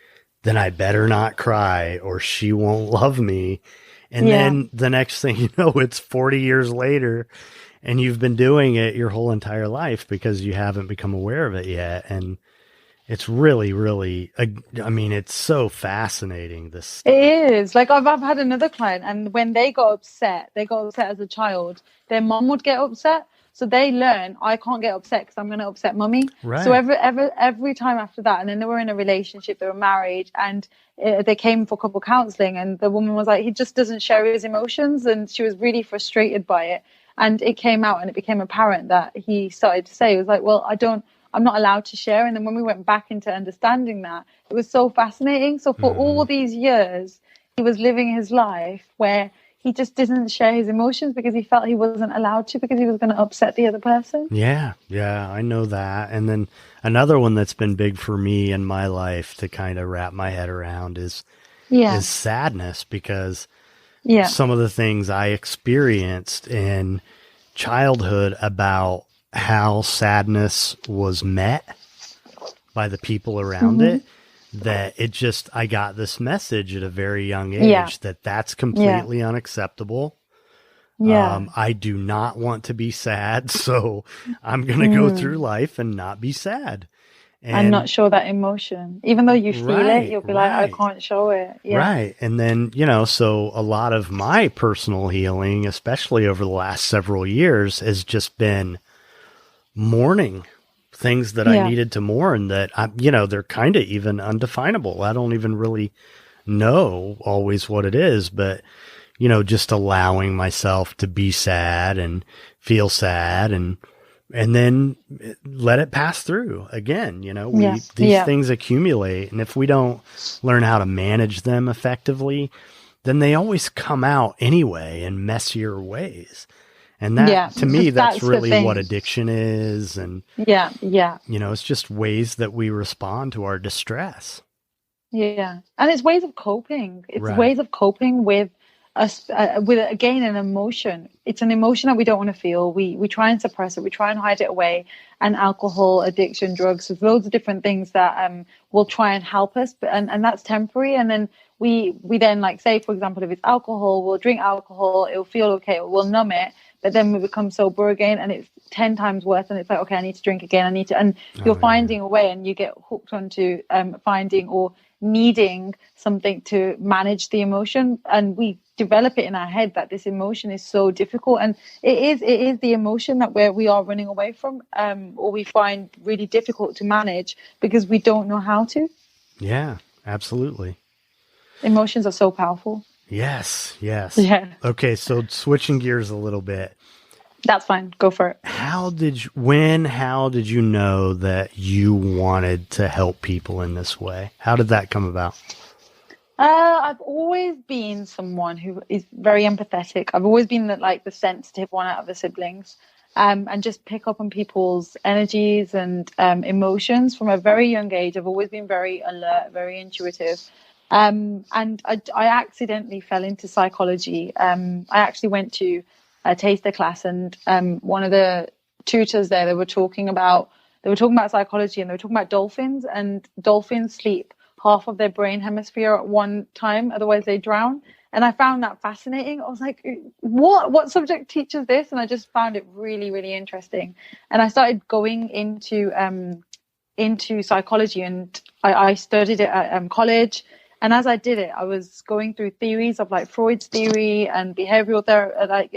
then I better not cry or she won't love me. And then the next thing you know, it's 40 years later and you've been doing it your whole entire life because you haven't become aware of it yet. And it's really, really, I mean, it's so fascinating, this stuff. It is. Like I've had another client, and when they got upset as a child, their mom would get upset. So they learn, I can't get upset because I'm going to upset mummy. Right. So every time after that, and then they were in a relationship, they were married, and they came for couple counseling, and the woman was like, he just doesn't share his emotions, and she was really frustrated by it. And it came out, and it became apparent that he started to say, he was like, well, I'm not allowed to share. And then when we went back into understanding that, it was so fascinating. So for all these years, he was living his life where he just didn't share his emotions because he felt he wasn't allowed to, because he was going to upset the other person. Yeah, I know that. And then another one that's been big for me in my life to kind of wrap my head around is sadness, because some of the things I experienced in childhood about how sadness was met by the people around it, that I got this message at a very young age that that's completely unacceptable. I do not want to be sad, so I'm going to go through life and not be sad. And not show that emotion. Even though you feel it, you'll be like, I can't show it. Yeah. Right. And then, you know, so a lot of my personal healing, especially over the last several years, has just been mourning things that I needed to mourn that, you know, they're kind of even undefinable. I don't even really know always what it is, but, you know, just allowing myself to be sad and feel sad and then let it pass through again. You know, these things accumulate, and if we don't learn how to manage them effectively, then they always come out anyway in messier ways. And that, to me, that's really what addiction is. And, you know, it's just ways that we respond to our distress. Yeah. And it's ways of coping. It's ways of coping with us, with, again, an emotion. It's an emotion that we don't want to feel. We try and suppress it. We try and hide it away. And alcohol, addiction, drugs, there's loads of different things that will try and help us. And that's temporary. And then we then, like, say, for example, if it's alcohol, we'll drink alcohol. It'll feel okay. We'll numb it. But then we become sober again, and it's 10 times worse. And it's like, okay, I need to drink again. And you're finding a way, and you get hooked onto finding or needing something to manage the emotion. And we develop it in our head that this emotion is so difficult. And it is the emotion that we are running away from, or we find really difficult to manage because we don't know how to. Yeah, absolutely. Emotions are so powerful. Yes. Yeah. Okay, so switching gears a little bit. That's fine. Go for it. How did you know that you wanted to help people in this way? How did that come about? I've always been someone who is very empathetic. I've always been the sensitive one out of the siblings, and just pick up on people's energies and emotions from a very young age. I've always been very alert, very intuitive. And I accidentally fell into psychology. I actually went to a taster class, and one of the tutors there, they were talking about psychology, and they were talking about dolphins, and dolphins sleep half of their brain hemisphere at one time, otherwise they drown. And I found that fascinating. I was like, what subject teaches this? And I just found it really, really interesting. And I started going into psychology, and I studied it at college. And as I did it, I was going through theories of like Freud's theory and behavioral therapy,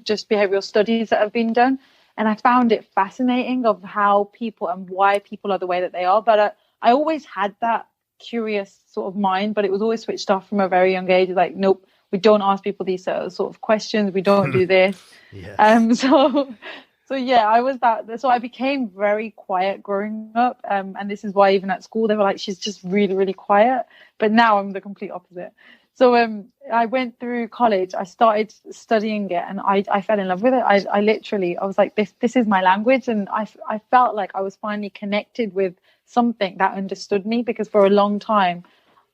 just behavioral studies that have been done. And I found it fascinating of how people and why people are the way that they are. But I always had that curious sort of mind, but it was always switched off from a very young age. Like, nope, we don't ask people these sort of questions. We don't do this. Yes. So yeah, I was that. So I became very quiet growing up. And this is why even at school, they were like, she's just really, really quiet. But now I'm the complete opposite. So I went through college, I started studying it, and I fell in love with it. I was like, this is my language. And I felt like I was finally connected with something that understood me, because for a long time,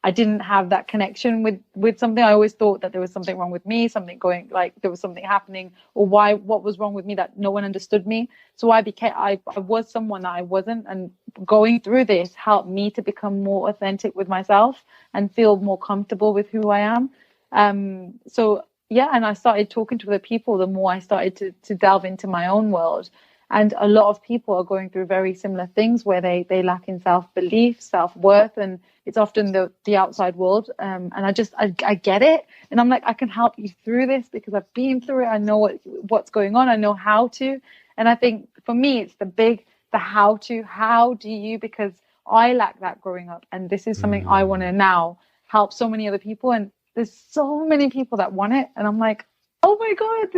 I didn't have that connection with something. I always thought that there was something wrong with me, there was something happening, or what was wrong with me that no one understood me. So I was someone that I wasn't, and going through this helped me to become more authentic with myself and feel more comfortable with who I am. So yeah, and I started talking to other people. The more I started to delve into my own world. And a lot of people are going through very similar things where they lack in self-belief, self-worth, and it's often the outside world. And I get it. And I'm like, I can help you through this because I've been through it. I know what's going on. I know how to. And I think for me, it's the how to. How do you? Because I lacked that growing up. And this is something I want to now help so many other people. And there's so many people that want it. And I'm like, oh my God,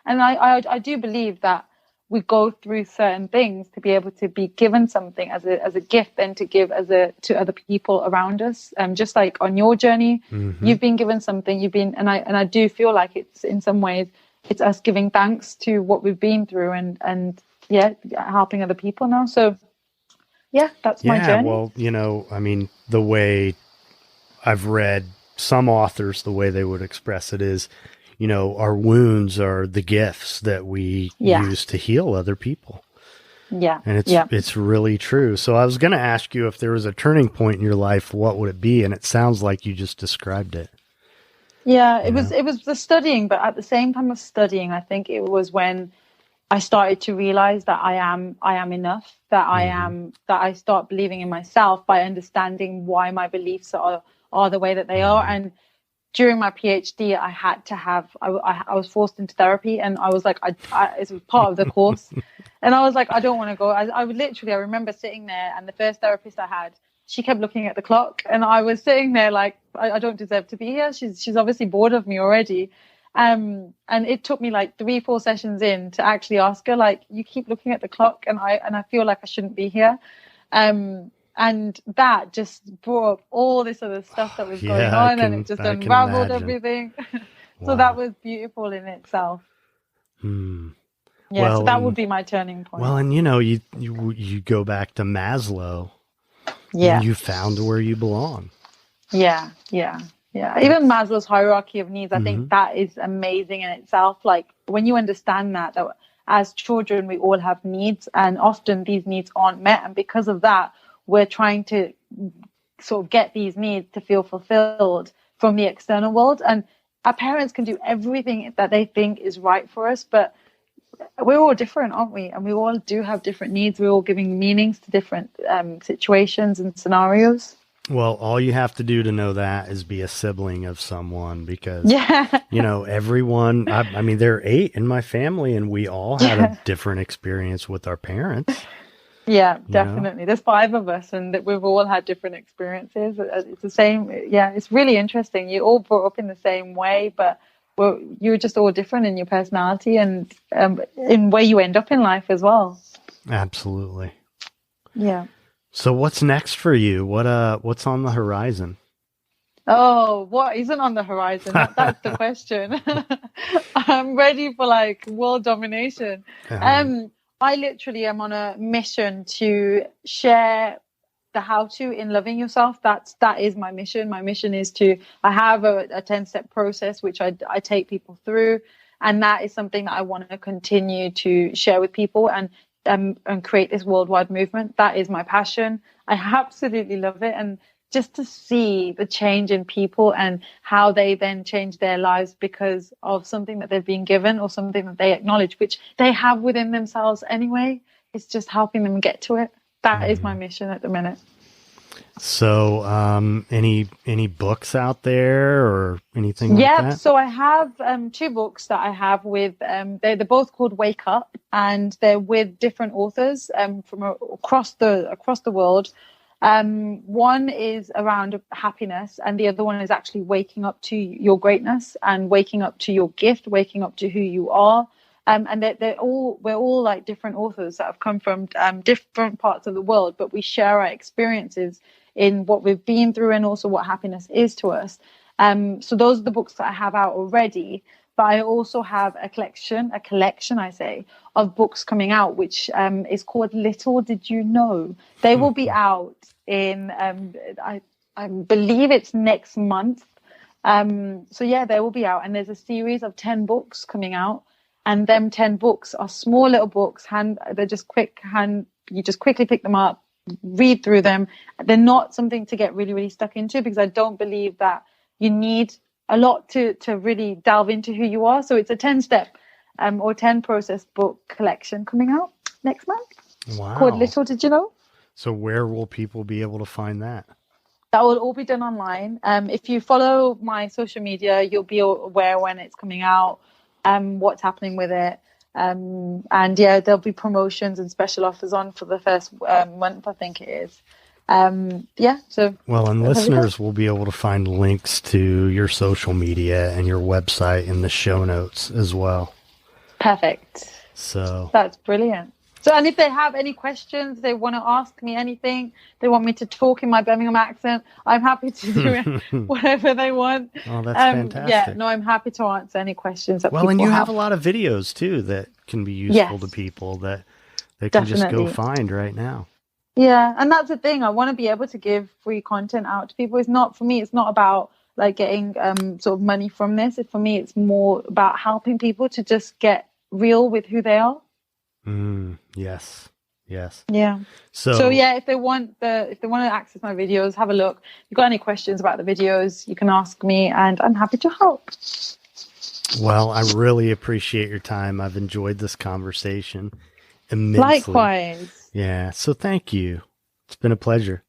and I do believe that we go through certain things to be able to be given something as a gift, and to give to other people around us. Just like on your journey, you've been given something. And I do feel like it's in some ways it's us giving thanks to what we've been through, and yeah, helping other people now. So yeah, that's my journey. Well, I mean, the way I've read some authors, the way they would express it is, our wounds are the gifts that we use to heal other people. Yeah. And it's really true. So I was going to ask you if there was a turning point in your life, what would it be? And it sounds like you just described it. Yeah, it was the studying, but at the same time of studying, I think it was when I started to realize that I am enough, that I start believing in myself by understanding why my beliefs are the way that they are. And during my PhD, I was forced into therapy, and I was like, it was part of the course. And I was like, I don't want to go. I remember sitting there, and the first therapist I had, she kept looking at the clock, and I was sitting there like, I don't deserve to be here. She's obviously bored of me already. And it took me like 3-4 sessions in to actually ask her, like, you keep looking at the clock, and I feel like I shouldn't be here. And that just brought up all this other stuff that was going on, and it just unraveled everything. So that was beautiful in itself. Yeah, so that would be my turning point. Well, and you go back to Maslow. Yeah. And you found where you belong. Yeah. Even Maslow's hierarchy of needs, I think that is amazing in itself. Like, when you understand that as children, we all have needs, and often these needs aren't met. And because of that, we're trying to sort of get these needs to feel fulfilled from the external world. And our parents can do everything that they think is right for us, but we're all different, aren't we? And we all do have different needs. We're all giving meanings to different situations and scenarios. Well, all you have to do to know that is be a sibling of someone, because, everyone, I mean, there are 8 in my family, and we all had a different experience with our parents. Yeah, definitely. There's 5 of us, and we've all had different experiences. It's the same. Yeah, it's really interesting. You all brought up in the same way, but you're just all different in your personality and in where you end up in life as well. Absolutely. Yeah. So what's next for you? What's on the horizon? Oh, what isn't on the horizon? That's the question. I'm ready for like world domination. I literally am on a mission to share the how to in loving yourself. That is my mission. My mission is I have a 10-step process which I take people through, and that is something that I want to continue to share with people and create this worldwide movement. That is my passion. I absolutely love it, and just to see the change in people and how they then change their lives because of something that they've been given or something that they acknowledge, which they have within themselves anyway. It's just helping them get to it. That is my mission at the minute. So, any books out there or anything like that? So I have 2 books that I have with, they're both called Wake Up, and they're with different authors from across the world. One is around happiness, and the other one is actually waking up to your greatness and waking up to your gift, waking up to who you are. And we're all like different authors that have come from different parts of the world, but we share our experiences in what we've been through and also what happiness is to us. So those are the books that I have out already. But I also have a collection, I say, of books coming out, which is called Little Did You Know. They will be out in, I believe it's next month. So yeah, they will be out. And there's a series of 10 books coming out. And them 10 books are small little books. They're just you just quickly pick them up, read through them. They're not something to get really, really stuck into, because I don't believe that you need a lot to really delve into who you are. So it's a 10-step or 10 process book collection coming out next month. Wow. Called Little Did You Know. So where will people be able to find that? That will all be done online. If you follow my social media, you'll be aware when it's coming out, what's happening with it. And yeah, there'll be promotions and special offers on for the first month, I think it is. So and listeners will be able to find links to your social media and your website in the show notes as well. Perfect. So that's brilliant. So, and if they have any questions, they want to ask me anything, they want me to talk in my Birmingham accent, I'm happy to do it, whatever they want. Oh, that's fantastic. Yeah, no, I'm happy to answer any questions that people and you have a lot of videos too that can be useful to people that they can just go find right now. Yeah, and that's the thing. I want to be able to give free content out to people. It's not about like getting sort of money from this. For me, it's more about helping people to just get real with who they are. Yes. Yeah. So yeah, if they want to access my videos, have a look. If you've got any questions about the videos, you can ask me, and I'm happy to help. Well, I really appreciate your time. I've enjoyed this conversation immensely. Likewise. Yeah. So thank you. It's been a pleasure.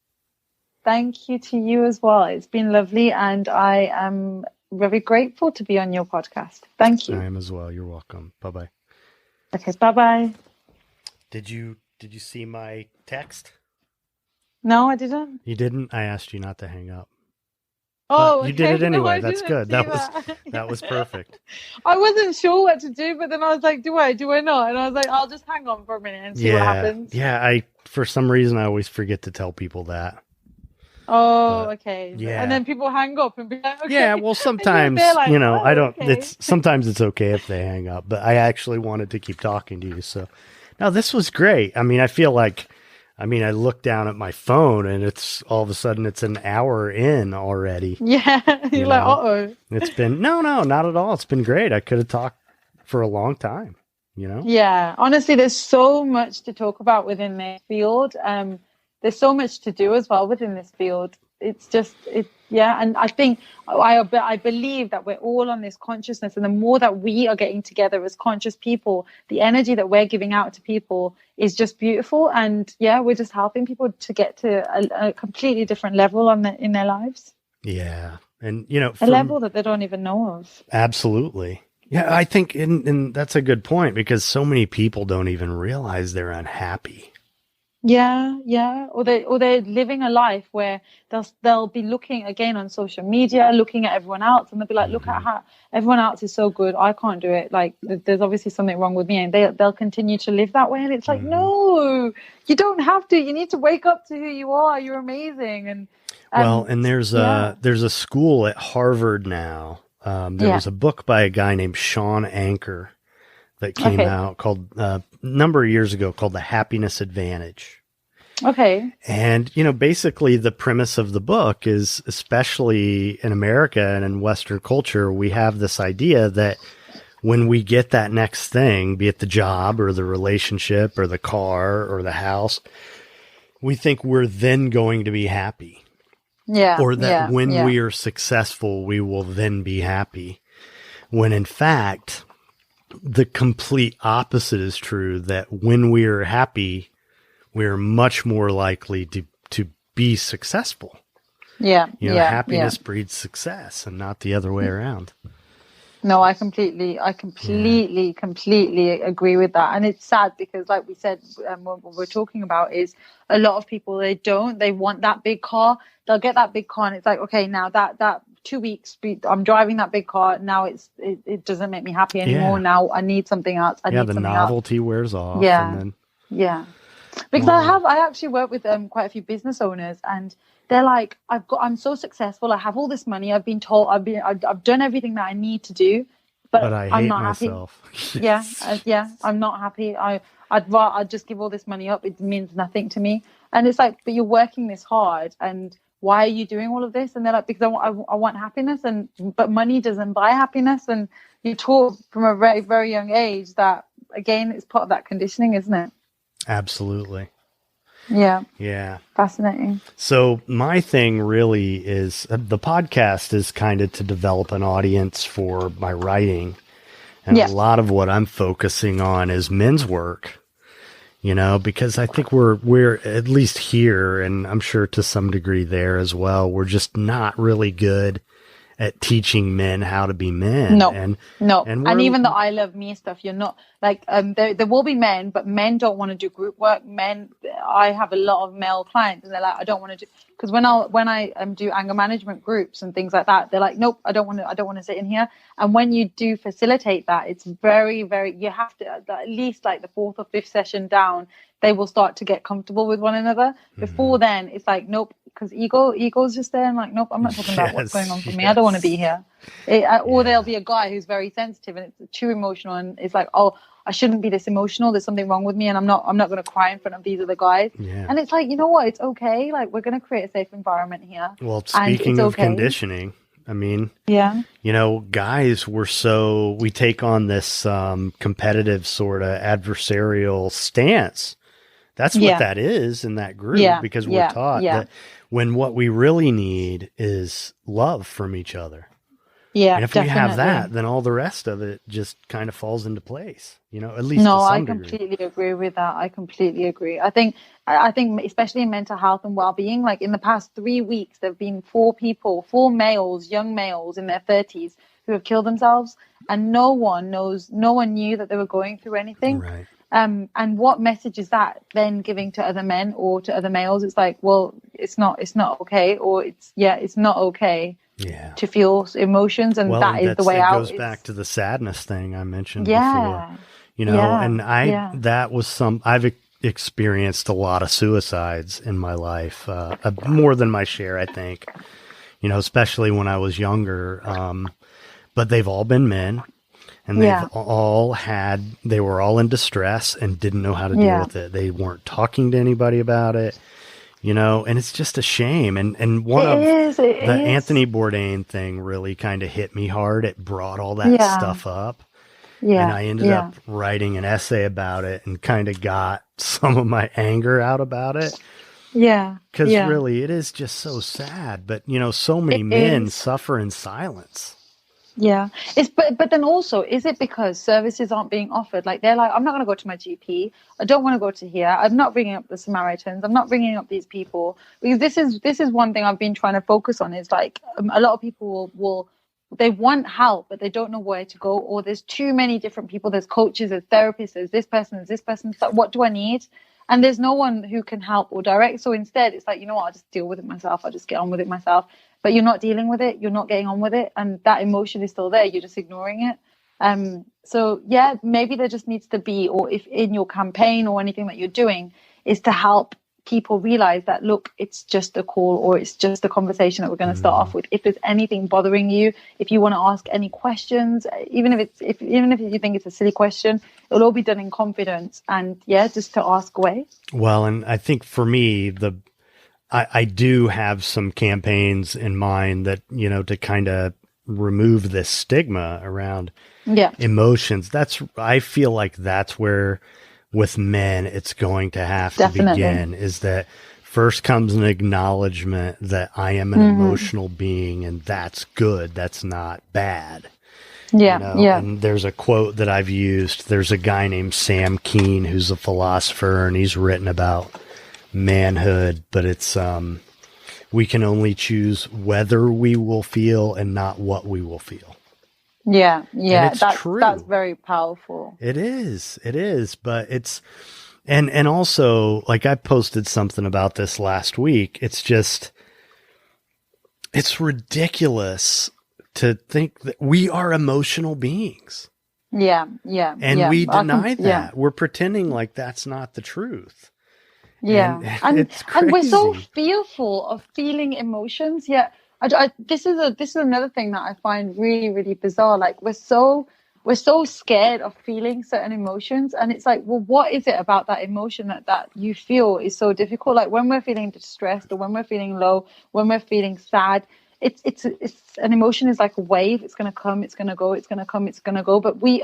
Thank you to you as well. It's been lovely, and I am very grateful to be on your podcast. Thank you. I am as well. You're welcome. Bye-bye. Okay, bye-bye. Did you see my text? No, I didn't. You didn't? I asked you not to hang up. Oh, okay. You did it anyway. No, that's good. That was perfect. I wasn't sure what to do, but then I was like, do I not? And I was like, I'll just hang on for a minute and see what happens. Yeah, for some reason I always forget to tell people that. Oh, okay. Yeah. And then people hang up and be like, okay. Yeah, well, sometimes, like, I don't, okay. Sometimes it's okay if they hang up, but I actually wanted to keep talking to you. So, no, this was great. I mean, I feel like, I look down at my phone and it's all of a sudden it's an hour in already. Yeah. You're like, uh-oh. It's been, no, not at all. It's been great. I could have talked for a long time, Yeah. Honestly, there's so much to talk about within this field. There's so much to do as well within this field. It's just, and I think, I believe that we're all on this consciousness, and the more that we are getting together as conscious people, the energy that we're giving out to people is just beautiful. And we're just helping people to get to a completely different level in their lives. Yeah. And, a level that they don't even know of. Absolutely. Yeah, I think, and that's a good point, because so many people don't even realize they're unhappy. Yeah. Or they're living a life where they'll be looking again on social media, looking at everyone else, and they'll be like, look at how everyone else is so good, I can't do it. Like there's obviously something wrong with me, and they'll continue to live that way. And it's like, no, you don't have to. You need to wake up to who you are. You're amazing. And well, and there's a school at Harvard now. There was a book by a guy named Sean Anker that came out called a number of years ago called The Happiness Advantage. Okay. And, basically the premise of the book is, especially in America and in Western culture, we have this idea that when we get that next thing, be it the job or the relationship or the car or the house, we think we're then going to be happy. Yeah. Or that when we are successful, we will then be happy. When in fact, the complete opposite is true, that when we are happy, we are much more likely to be successful. Happiness breeds success and not the other way around. No, I completely agree with that. And it's sad because, like we said, what we're talking about is a lot of people, they want that big car. They'll get that big car and it's like, okay, now that 2 weeks I'm driving that big car. Now it doesn't make me happy anymore. Yeah. Now I need something else. The novelty wears off. Yeah. And then, because I actually work with quite a few business owners, and they're like, I'm so successful. I have all this money. I've been told I've done everything that I need to do, but I'm not myself. Happy. I'm not happy. I'd just give all this money up. It means nothing to me. And it's like, but you're working this hard, and why are you doing all of this? And they're like, because I want happiness, but money doesn't buy happiness. And you're taught from a very, very young age that, again, it's part of that conditioning, isn't it? Absolutely. Yeah. Fascinating. So my thing really is the podcast is kind of to develop an audience for my writing. And a lot of what I'm focusing on is men's work, because I think we're at least here, and I'm sure to some degree there as well, we're just not really good at teaching men how to be men. No. And even the I love me stuff, you're not like, there will be men, but men don't want to do group work. I have a lot of male clients and they're like, I don't want to do, because when I do anger management groups and things like that, they're like, nope, I don't want to sit in here. And when you do facilitate that, it's very, very, you have to, at least like the fourth or fifth session down, they will start to get comfortable with one another. Before then, it's like, nope, because ego's just there and like, nope, I'm not talking about what's going on for me. I don't want to be here. Or there'll be a guy who's very sensitive and it's too emotional, and it's like, oh, I shouldn't be this emotional. There's something wrong with me, and I'm not going to cry in front of these other guys. Yeah. And it's like, you know what? It's okay. Like, we're going to create a safe environment here. Well, speaking of conditioning, I mean, guys, we take on this competitive sort of adversarial stance. That's what that is in that group, because we're taught that when what we really need is love from each other. Yeah, and if we have that, then all the rest of it just kind of falls into place, at least to some degree. Completely agree with that. I completely agree. I think especially in mental health and well-being, like in the past 3 weeks, there have been 4 males, young males in their 30s who have killed themselves, and no one knew that they were going through anything. Right. And what message is that then giving to other men or to other males? It's like, well, it's not okay, or it's not okay to feel emotions, and that is the way out. It goes back to the sadness thing I mentioned before, and that was I've experienced a lot of suicides in my life, more than my share, I think, especially when I was younger. But they've all been men. And they were all in distress and didn't know how to deal with it. They weren't talking to anybody about it, and it's just a shame. And the Anthony Bourdain thing really kind of hit me hard. It brought all that stuff up. Yeah. And I ended up writing an essay about it and kind of got some of my anger out about it. Yeah. Because really, it is just so sad. But, so many men suffer in silence. Yeah, but then also, is it because services aren't being offered? Like, they're like, I'm not going to go to my GP. I don't want to go to here. I'm not bringing up the Samaritans. I'm not bringing up these people, because this is one thing I've been trying to focus on. Is like, a lot of people will they want help, but they don't know where to go. Or there's too many different people. There's coaches, there's therapists, there's this person. So what do I need? and there's no one who can help or direct. So instead it's like, you know what, I'll just deal with it myself, I'll just get on with it myself. But you're not dealing with it, you're not getting on with it, and that emotion is still there, you're just ignoring it. So yeah, maybe there just needs to be, or if in your campaign or anything that you're doing, is to help people realize that, look, it's just a call, or it's just a conversation that we're going to start off with. If there's anything bothering you, if you want to ask any questions, even if you think it's a silly question, it'll all be done in confidence, and yeah, just to ask away. Well, and I think for me, I do have some campaigns in mind that, you know, to kind of remove this stigma around emotions. I feel like that's where with men it's going to have to begin, is that first comes an acknowledgement that I am an emotional being, and that's good. That's not bad. Yeah. You know? And there's a quote that I've used. There's a guy named Sam Keen who's a philosopher, and he's written about manhood, but it's, we can only choose whether we will feel and not what we will feel. Yeah. That's true. That's very powerful. It is, but it's, and also, like, I posted something about this last week. It's just, it's ridiculous to think that we are emotional beings. Yeah. And we deny that. Yeah. We're pretending like that's not the truth. Yeah. And we're so fearful of feeling emotions. Yeah. This is another thing that I find really, really bizarre. Like, we're so scared of feeling certain emotions, and it's like, well, what is it about that emotion that you feel is so difficult? Like, when we're feeling distressed, or when we're feeling low, when we're feeling sad, it's an emotion is like a wave. It's going to come, it's going to go, it's going to come, it's going to go. But we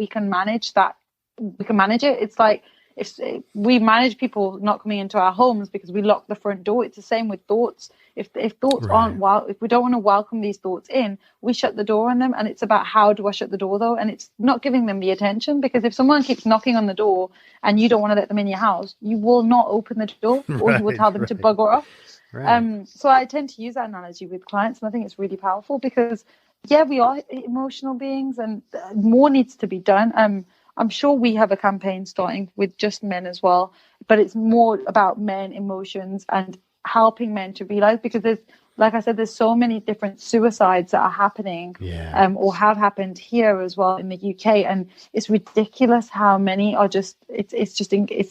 can manage that. We can manage it. It's like, if we manage people not coming into our homes because we lock the front door. It's the same with thoughts. If thoughts aren't if we don't want to welcome these thoughts in, we shut the door on them. And it's about, how do I shut the door though? And it's not giving them the attention, because if someone keeps knocking on the door and you don't want to let them in your house, you will not open the door, or you will tell them to bugger off. So I tend to use that analogy with clients, and I think it's really powerful, because yeah, we are emotional beings, and more needs to be done. I'm sure we have a campaign starting with just men as well, but it's more about men emotions and helping men to realize, because there's, like I said, there's so many different suicides that are happening, or have happened here as well in the UK, and it's ridiculous how many are just, it's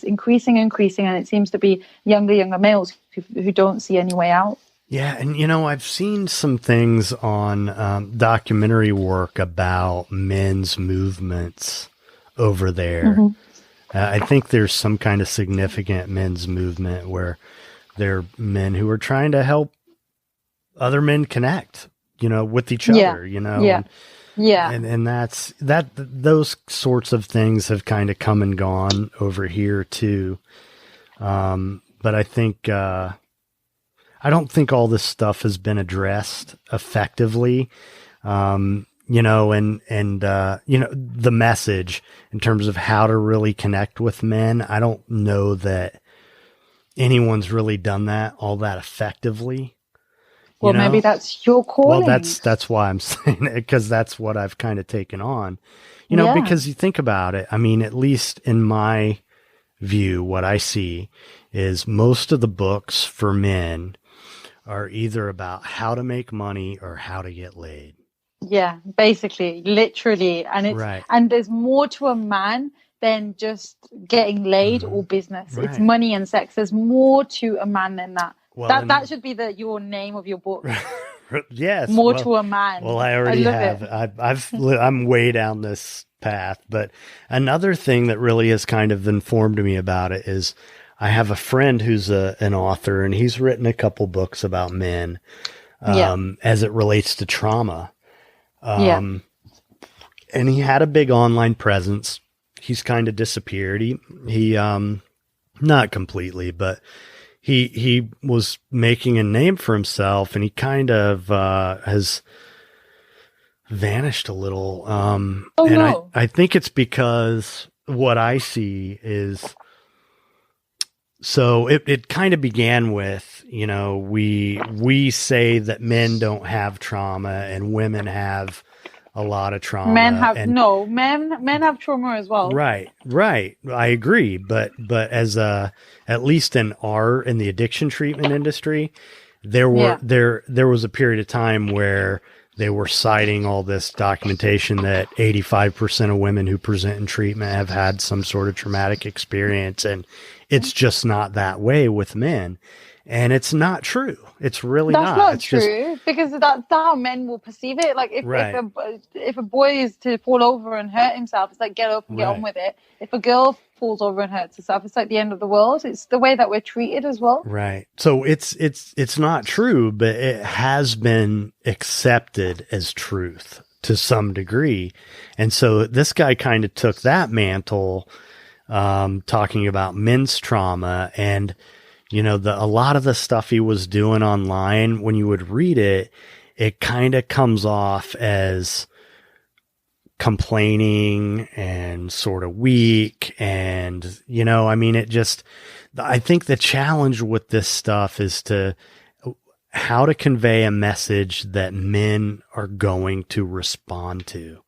increasing, and it seems to be younger males who don't see any way out. Yeah, and you know, I've seen some things on documentary work about men's movements over there. I think there's some kind of significant men's movement where they're men who are trying to help other men connect, you know, with each other, you know. And that's those sorts of things have kind of come and gone over here too. But I think, I don't think all this stuff has been addressed effectively. You know, and you know, the message in terms of how to really connect with men, I don't know that anyone's really done that all that effectively. Well, you know? Maybe that's your calling. Well, that's why I'm saying it, because that's what I've kind of taken on, you know, because you think about it. I mean, at least in my view, what I see is most of the books for men are either about how to make money or how to get laid. Yeah, basically, literally. And it's and there's more to a man than just getting laid or business. It's money and sex. There's more to a man than that. Well, that should be your name of your book. Yes. More to a man. Well, I already have. I'm way down this path. But another thing that really has kind of informed me about it is I have a friend who's an author, and he's written a couple books about men as it relates to trauma. And he had a big online presence. He's kind of disappeared. He not completely, but he was making a name for himself, and he kind of has vanished a little. I think it's because what I see is, so it kind of began with, you know, we say that men don't have trauma and women have a lot of trauma. Men have trauma as well. Right. I agree. But as at least in the addiction treatment industry, there was a period of time where they were citing all this documentation that 85% of women who present in treatment have had some sort of traumatic experience. And it's just not that way with men. And it's not true. It's really not. That's not true, because that's how men will perceive it. Like if a boy is to fall over and hurt himself, it's like get up and get on with it. If a girl falls over and hurts herself, it's like the end of the world. It's the way that we're treated as well. Right. So it's not true, but it has been accepted as truth to some degree. And so this guy kind of took that mantle, talking about men's trauma, and a lot of the stuff he was doing online, when you would read it, it kind of comes off as complaining and sort of weak. And, I think the challenge with this stuff is how to convey a message that men are going to respond to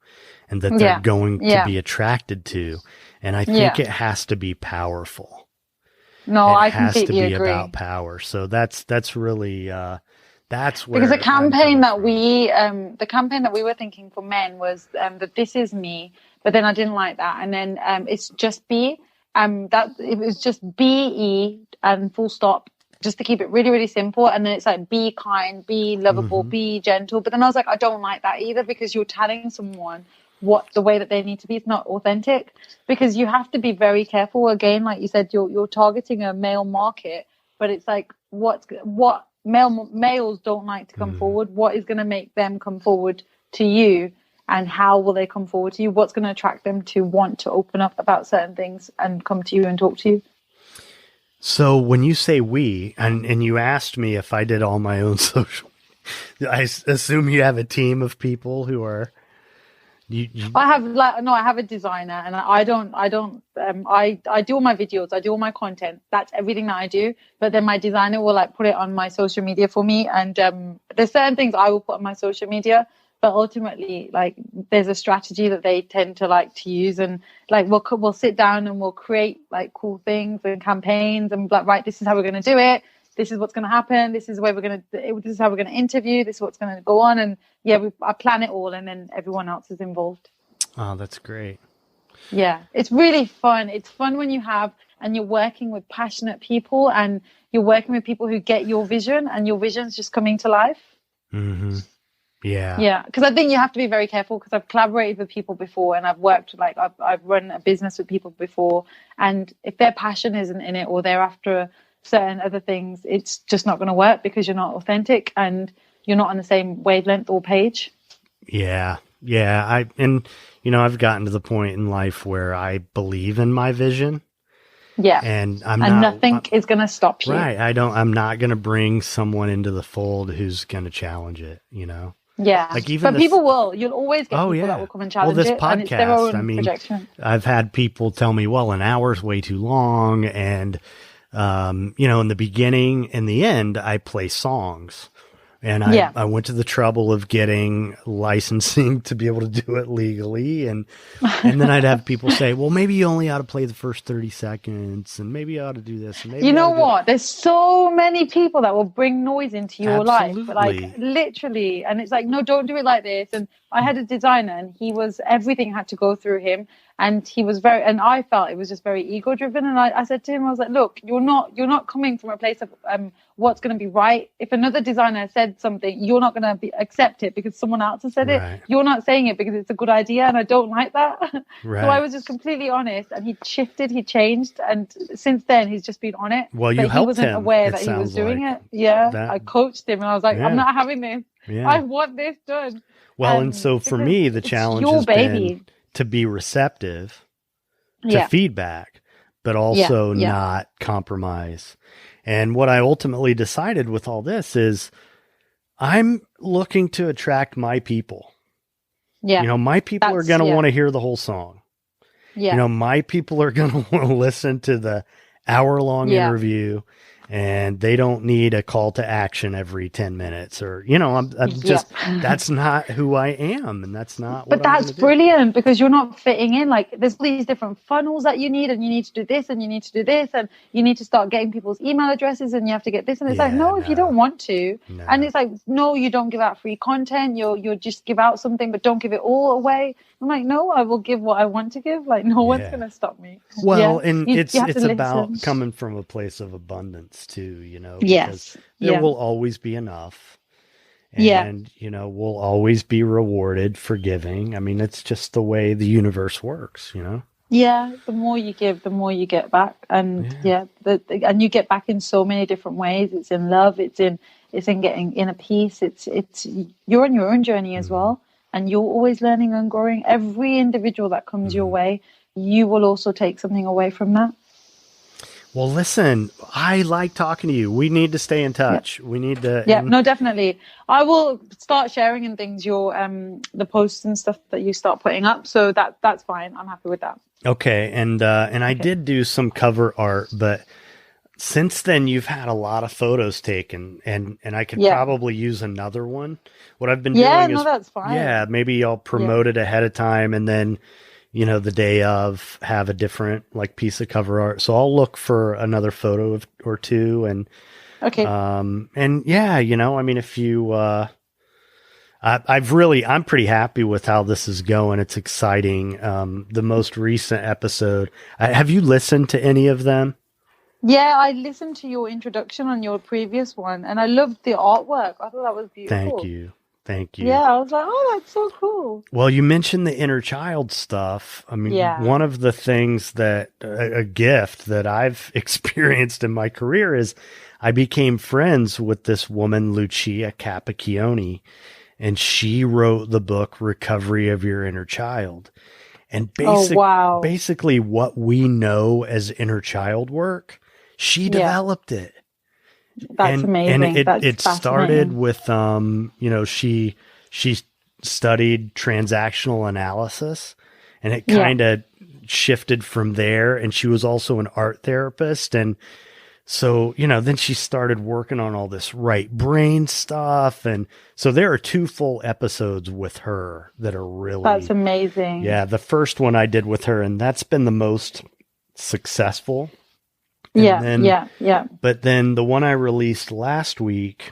and that they're going to be attracted to. And I think it has to be powerful. No, I completely agree. It has to be about power. So that's really, that's where. Because the campaign that we were thinking for men was that this is me, but then I didn't like that. And then it's just be, that it was just be and full stop, just to keep it really, really simple. And then it's like, be kind, be lovable, be gentle. But then I was like, I don't like that either, because you're telling someone what the way that they need to be. It's not authentic, because you have to be very careful. Again, like you said, you're targeting a male market, but it's like what males don't like to come forward. What is going to make them come forward to you, and how will they come forward to you? What's going to attract them to want to open up about certain things and come to you and talk to you? So when you say we, and you asked me if I did all my own social, I assume you have a team of people who are. I have a designer, and I do all my videos, I do all my content. That's everything that I do. But then my designer will put it on my social media for me. And there's certain things I will put on my social media, but ultimately there's a strategy that they tend to to use. And we'll sit down and we'll create cool things and campaigns, and right, this is how we're going to do it. This is what's going to happen. This is how we're going to interview. This is what's going to go on. And I plan it all, and then everyone else is involved. Oh, that's great. Yeah, it's really fun. It's fun when you're working with passionate people, and you're working with people who get your vision, and your vision's just coming to life. Mm-hmm. Yeah. Yeah, because I think you have to be very careful, because I've collaborated with people before, and I've worked I've run a business with people before, and if their passion isn't in it, or they're after certain other things, it's just not going to work, because you're not authentic and you're not on the same wavelength or page. Yeah. I've gotten to the point in life where I believe in my vision. Yeah. And nothing is going to stop you. Right. I'm not going to bring someone into the fold who's going to challenge it, Yeah. People will. You'll always get people that will come and challenge this it. Podcast, and it's their own projection. I've had people tell me, well, an hour's way too long. And, in the beginning and the end, I play songs. And I went to the trouble of getting licensing to be able to do it legally. And then I'd have people say, well, maybe you only ought to play the first 30 seconds, and maybe you ought to do this. And maybe you know what? There's so many people that will bring noise into your life. Literally. And it's like, no, don't do it like this. And I had a designer, and everything had to go through him. And he was and I felt it was just very ego driven. And I said to him, I was like, look, you're not coming from a place of what's going to be right. If another designer said something, you're not going to accept it because someone else has said it. You're not saying it because it's a good idea. And I don't like that. Right. So I was just completely honest, and he shifted, he changed. And since then he's just been on it. Well, you helped him. He wasn't aware that he was doing it. Yeah. I coached him, and I was like, I'm not having this. Yeah. I want this done. Well, and so for me, the challenge has been to be receptive to feedback, but also not compromise. And what I ultimately decided with all this is I'm looking to attract my people. Yeah. My people are going to want to hear the whole song. Yeah. My people are going to want to listen to the hour-long interview, and they don't need a call to action every 10 minutes or, I'm just, that's not who I am. And that's not what But that's brilliant because you're not fitting in. Like there's all these different funnels that you need, and you need to do this and you need to do this, and you need to start getting people's email addresses, and you have to get this. And it's like, no, if you don't want to. No. And it's like, no, you don't give out free content. You'll just give out something, but don't give it all away. I'm like, no, I will give what I want to give. Like no one's going to stop me. Well, and it's about coming from a place of abundance too, because there will always be enough. And, we'll always be rewarded for giving. I mean, it's just the way the universe works, Yeah, the more you give, the more you get back. And and you get back in so many different ways. It's in love, it's in getting inner peace. It's you're on your own journey as well. And you're always learning and growing. Every individual that comes your way, you will also take something away from that. Well, listen, I like talking to you. We need to stay in touch. Yep. We need to. Yeah, no, definitely. I will start sharing in things your the posts and stuff that you start putting up. So that's fine. I'm happy with that. Okay, and I did do some cover art, but since then you've had a lot of photos taken, and I could probably use another one. What I've been doing is that's fine. Yeah, maybe I'll promote it ahead of time, and then the day of have a different piece of cover art. So I'll look for another photo or two. And, and I mean, if you, I'm pretty happy with how this is going. It's exciting. The most recent episode, have you listened to any of them? Yeah, I listened to your introduction on your previous one, and I loved the artwork. I thought that was beautiful. Thank you. Yeah, I was like, oh, that's so cool. Well, you mentioned the inner child stuff. I mean, one of the things that a gift that I've experienced in my career is I became friends with this woman, Lucia Capacchione, and she wrote the book Recovery of Your Inner Child. And basically what we know as inner child work, she developed it. That's amazing. And it started with, she studied transactional analysis, and it kind of shifted from there. And she was also an art therapist. And so, then she started working on all this right brain stuff. And so there are 2 full episodes with her that are really, that's amazing. Yeah. The first one I did with her, and that's been the most successful. But then the one I released last week,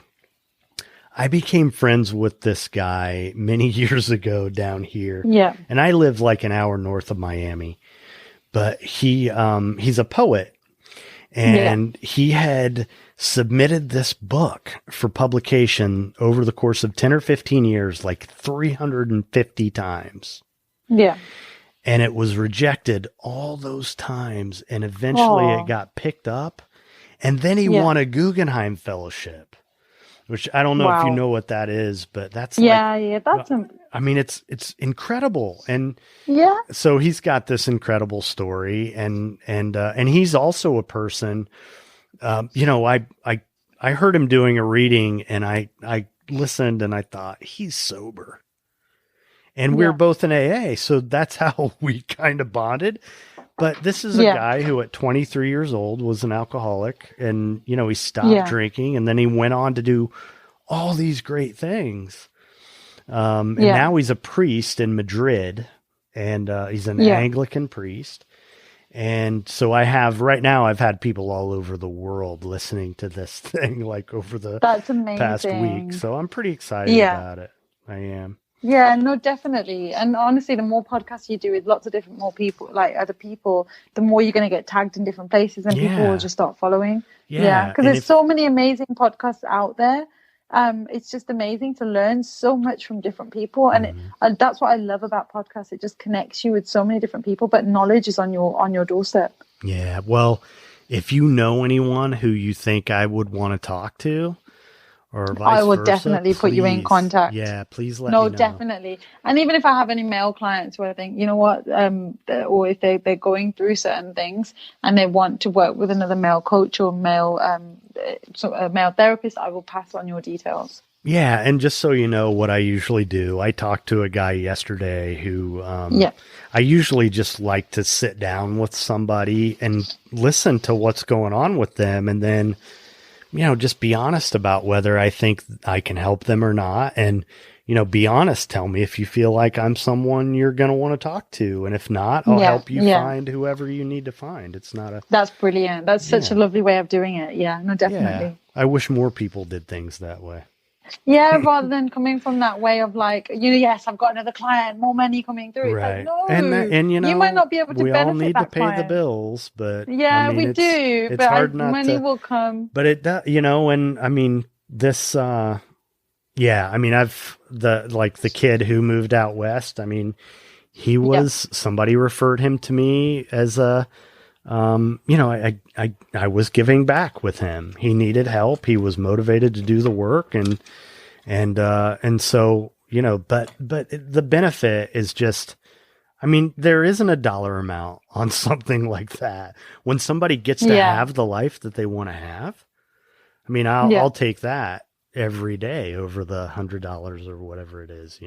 I became friends with this guy many years ago down here. Yeah. And I live like an hour north of Miami, but he's a poet, and he had submitted this book for publication over the course of 10 or 15 years, like 350 times. Yeah. And it was rejected all those times. And eventually it got picked up. And then he won a Guggenheim Fellowship, which I don't know if you know what that is, but that's I mean, it's incredible. And so he's got this incredible story, and he's also a person, I heard him doing a reading, and I listened, and I thought, he's sober. And we're both in AA, so that's how we kind of bonded. But this is a guy who at 23 years old was an alcoholic, and, he stopped drinking, and then he went on to do all these great things. And now he's a priest in Madrid, and he's an Anglican priest. And so I've had people all over the world listening to this thing, over the past week. So I'm pretty excited about it. I am. Yeah, no, definitely. And honestly, the more podcasts you do with lots of other people, the more you're going to get tagged in different places, and people will just start following. Yeah, because there's so many amazing podcasts out there. It's just amazing to learn so much from different people, and that's what I love about podcasts. It just connects you with so many different people, but knowledge is on your doorstep. Yeah. Well, if you know anyone who you think I would want to talk to, or vice I would versa, definitely put you in contact. Yeah, please let me know. No, definitely. And even if I have any male clients who I think, you know what, or if they're going through certain things and they want to work with another male coach or male therapist, I will pass on your details. Yeah, and just so you know what I usually do, I talked to a guy yesterday who I usually just like to sit down with somebody and listen to what's going on with them, and then just be honest about whether I think I can help them or not. And, be honest. Tell me if you feel like I'm someone you're going to want to talk to. And if not, I'll help you find whoever you need to find. It's not a... That's brilliant. That's such a lovely way of doing it. Yeah, no, definitely. Yeah. I wish more people did things that way. Yeah, rather than coming from that way of like, yes, I've got another client, more money coming through. Right. It's like, no, and you might not be able to we benefit all need that to pay client. the bills, but yeah, we do. It's but hard not money to, will come. But it does, and I mean, this, I've the kid who moved out west. I mean, he was, somebody referred him to me as I was giving back with him. He needed help. He was motivated to do the work and so, but the benefit is just, I mean, there isn't a dollar amount on something like that. When somebody gets to have the life that they want to have, I mean, I'll take that every day over the $100 or whatever it is,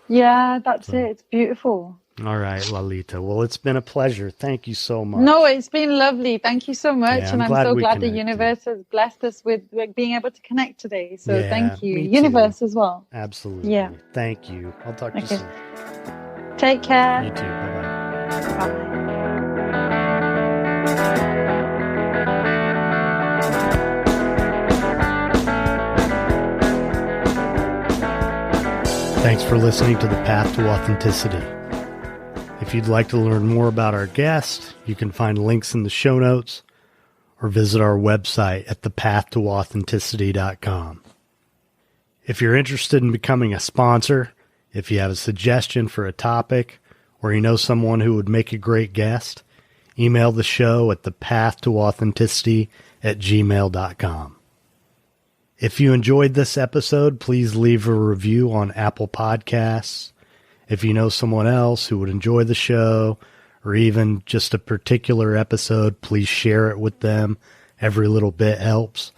Yeah, that's it. It's beautiful. All right, Lalita. Well, it's been a pleasure. Thank you so much. No, it's been lovely. Thank you so much. Yeah, and I'm so glad the connected. universe has blessed us with being able to connect today. So thank you. Me Universe too. as well. Absolutely. Yeah. Thank you. I'll talk to you soon. Take care. You too. Bye-bye. Bye. Thanks for listening to The Path to Authenticity. If you'd like to learn more about our guest, you can find links in the show notes or visit our website at thepathtooauthenticity.com. If you're interested in becoming a sponsor, if you have a suggestion for a topic, or you know someone who would make a great guest, email the show at thepathtooauthenticity@gmail.com. If you enjoyed this episode, please leave a review on Apple Podcasts. If you know someone else who would enjoy the show, or even just a particular episode, please share it with them. Every little bit helps.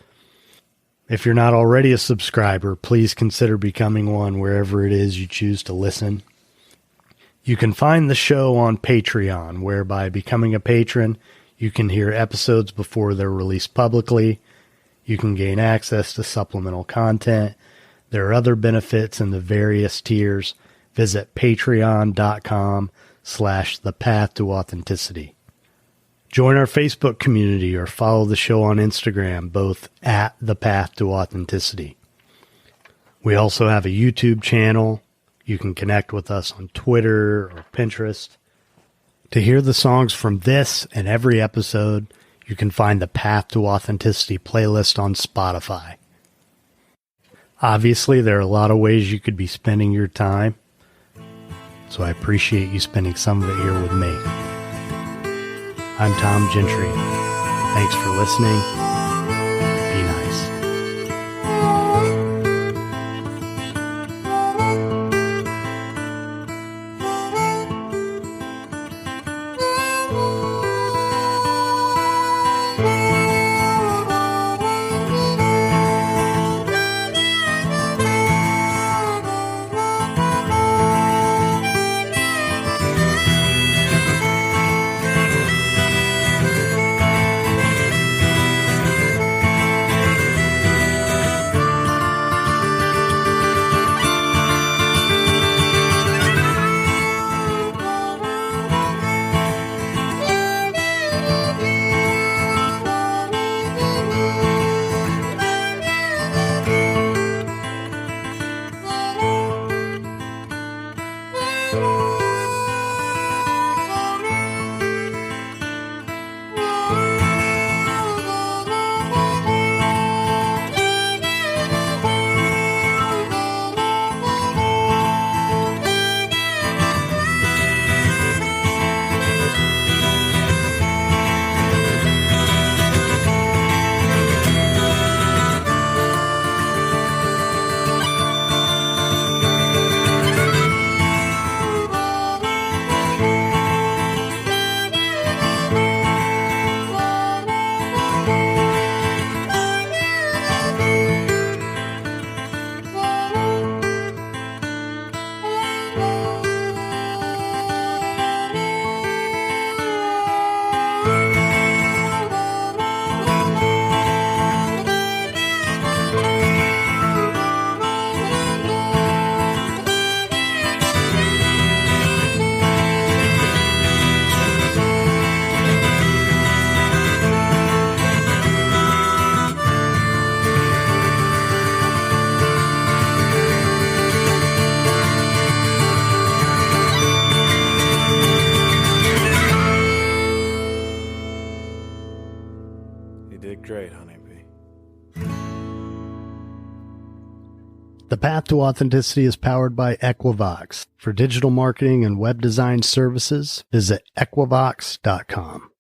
If you're not already a subscriber, please consider becoming one wherever it is you choose to listen. You can find the show on Patreon, where by becoming a patron, you can hear episodes before they're released publicly. You can gain access to supplemental content. There are other benefits in the various tiers. Visit patreon.com/thepathtooauthenticity. Join our Facebook community or follow the show on Instagram, both at The Path to Authenticity. We also have a YouTube channel. You can connect with us on Twitter or Pinterest. To hear the songs from this and every episode, you can find the Path to Authenticity playlist on Spotify. Obviously, there are a lot of ways you could be spending your time, so I appreciate you spending some of it here with me. I'm Tom Gentry. Thanks for listening. Be nice. great, honeybee. The Path to Authenticity is powered by Equivox. For digital marketing and web design services, visit equivox.com.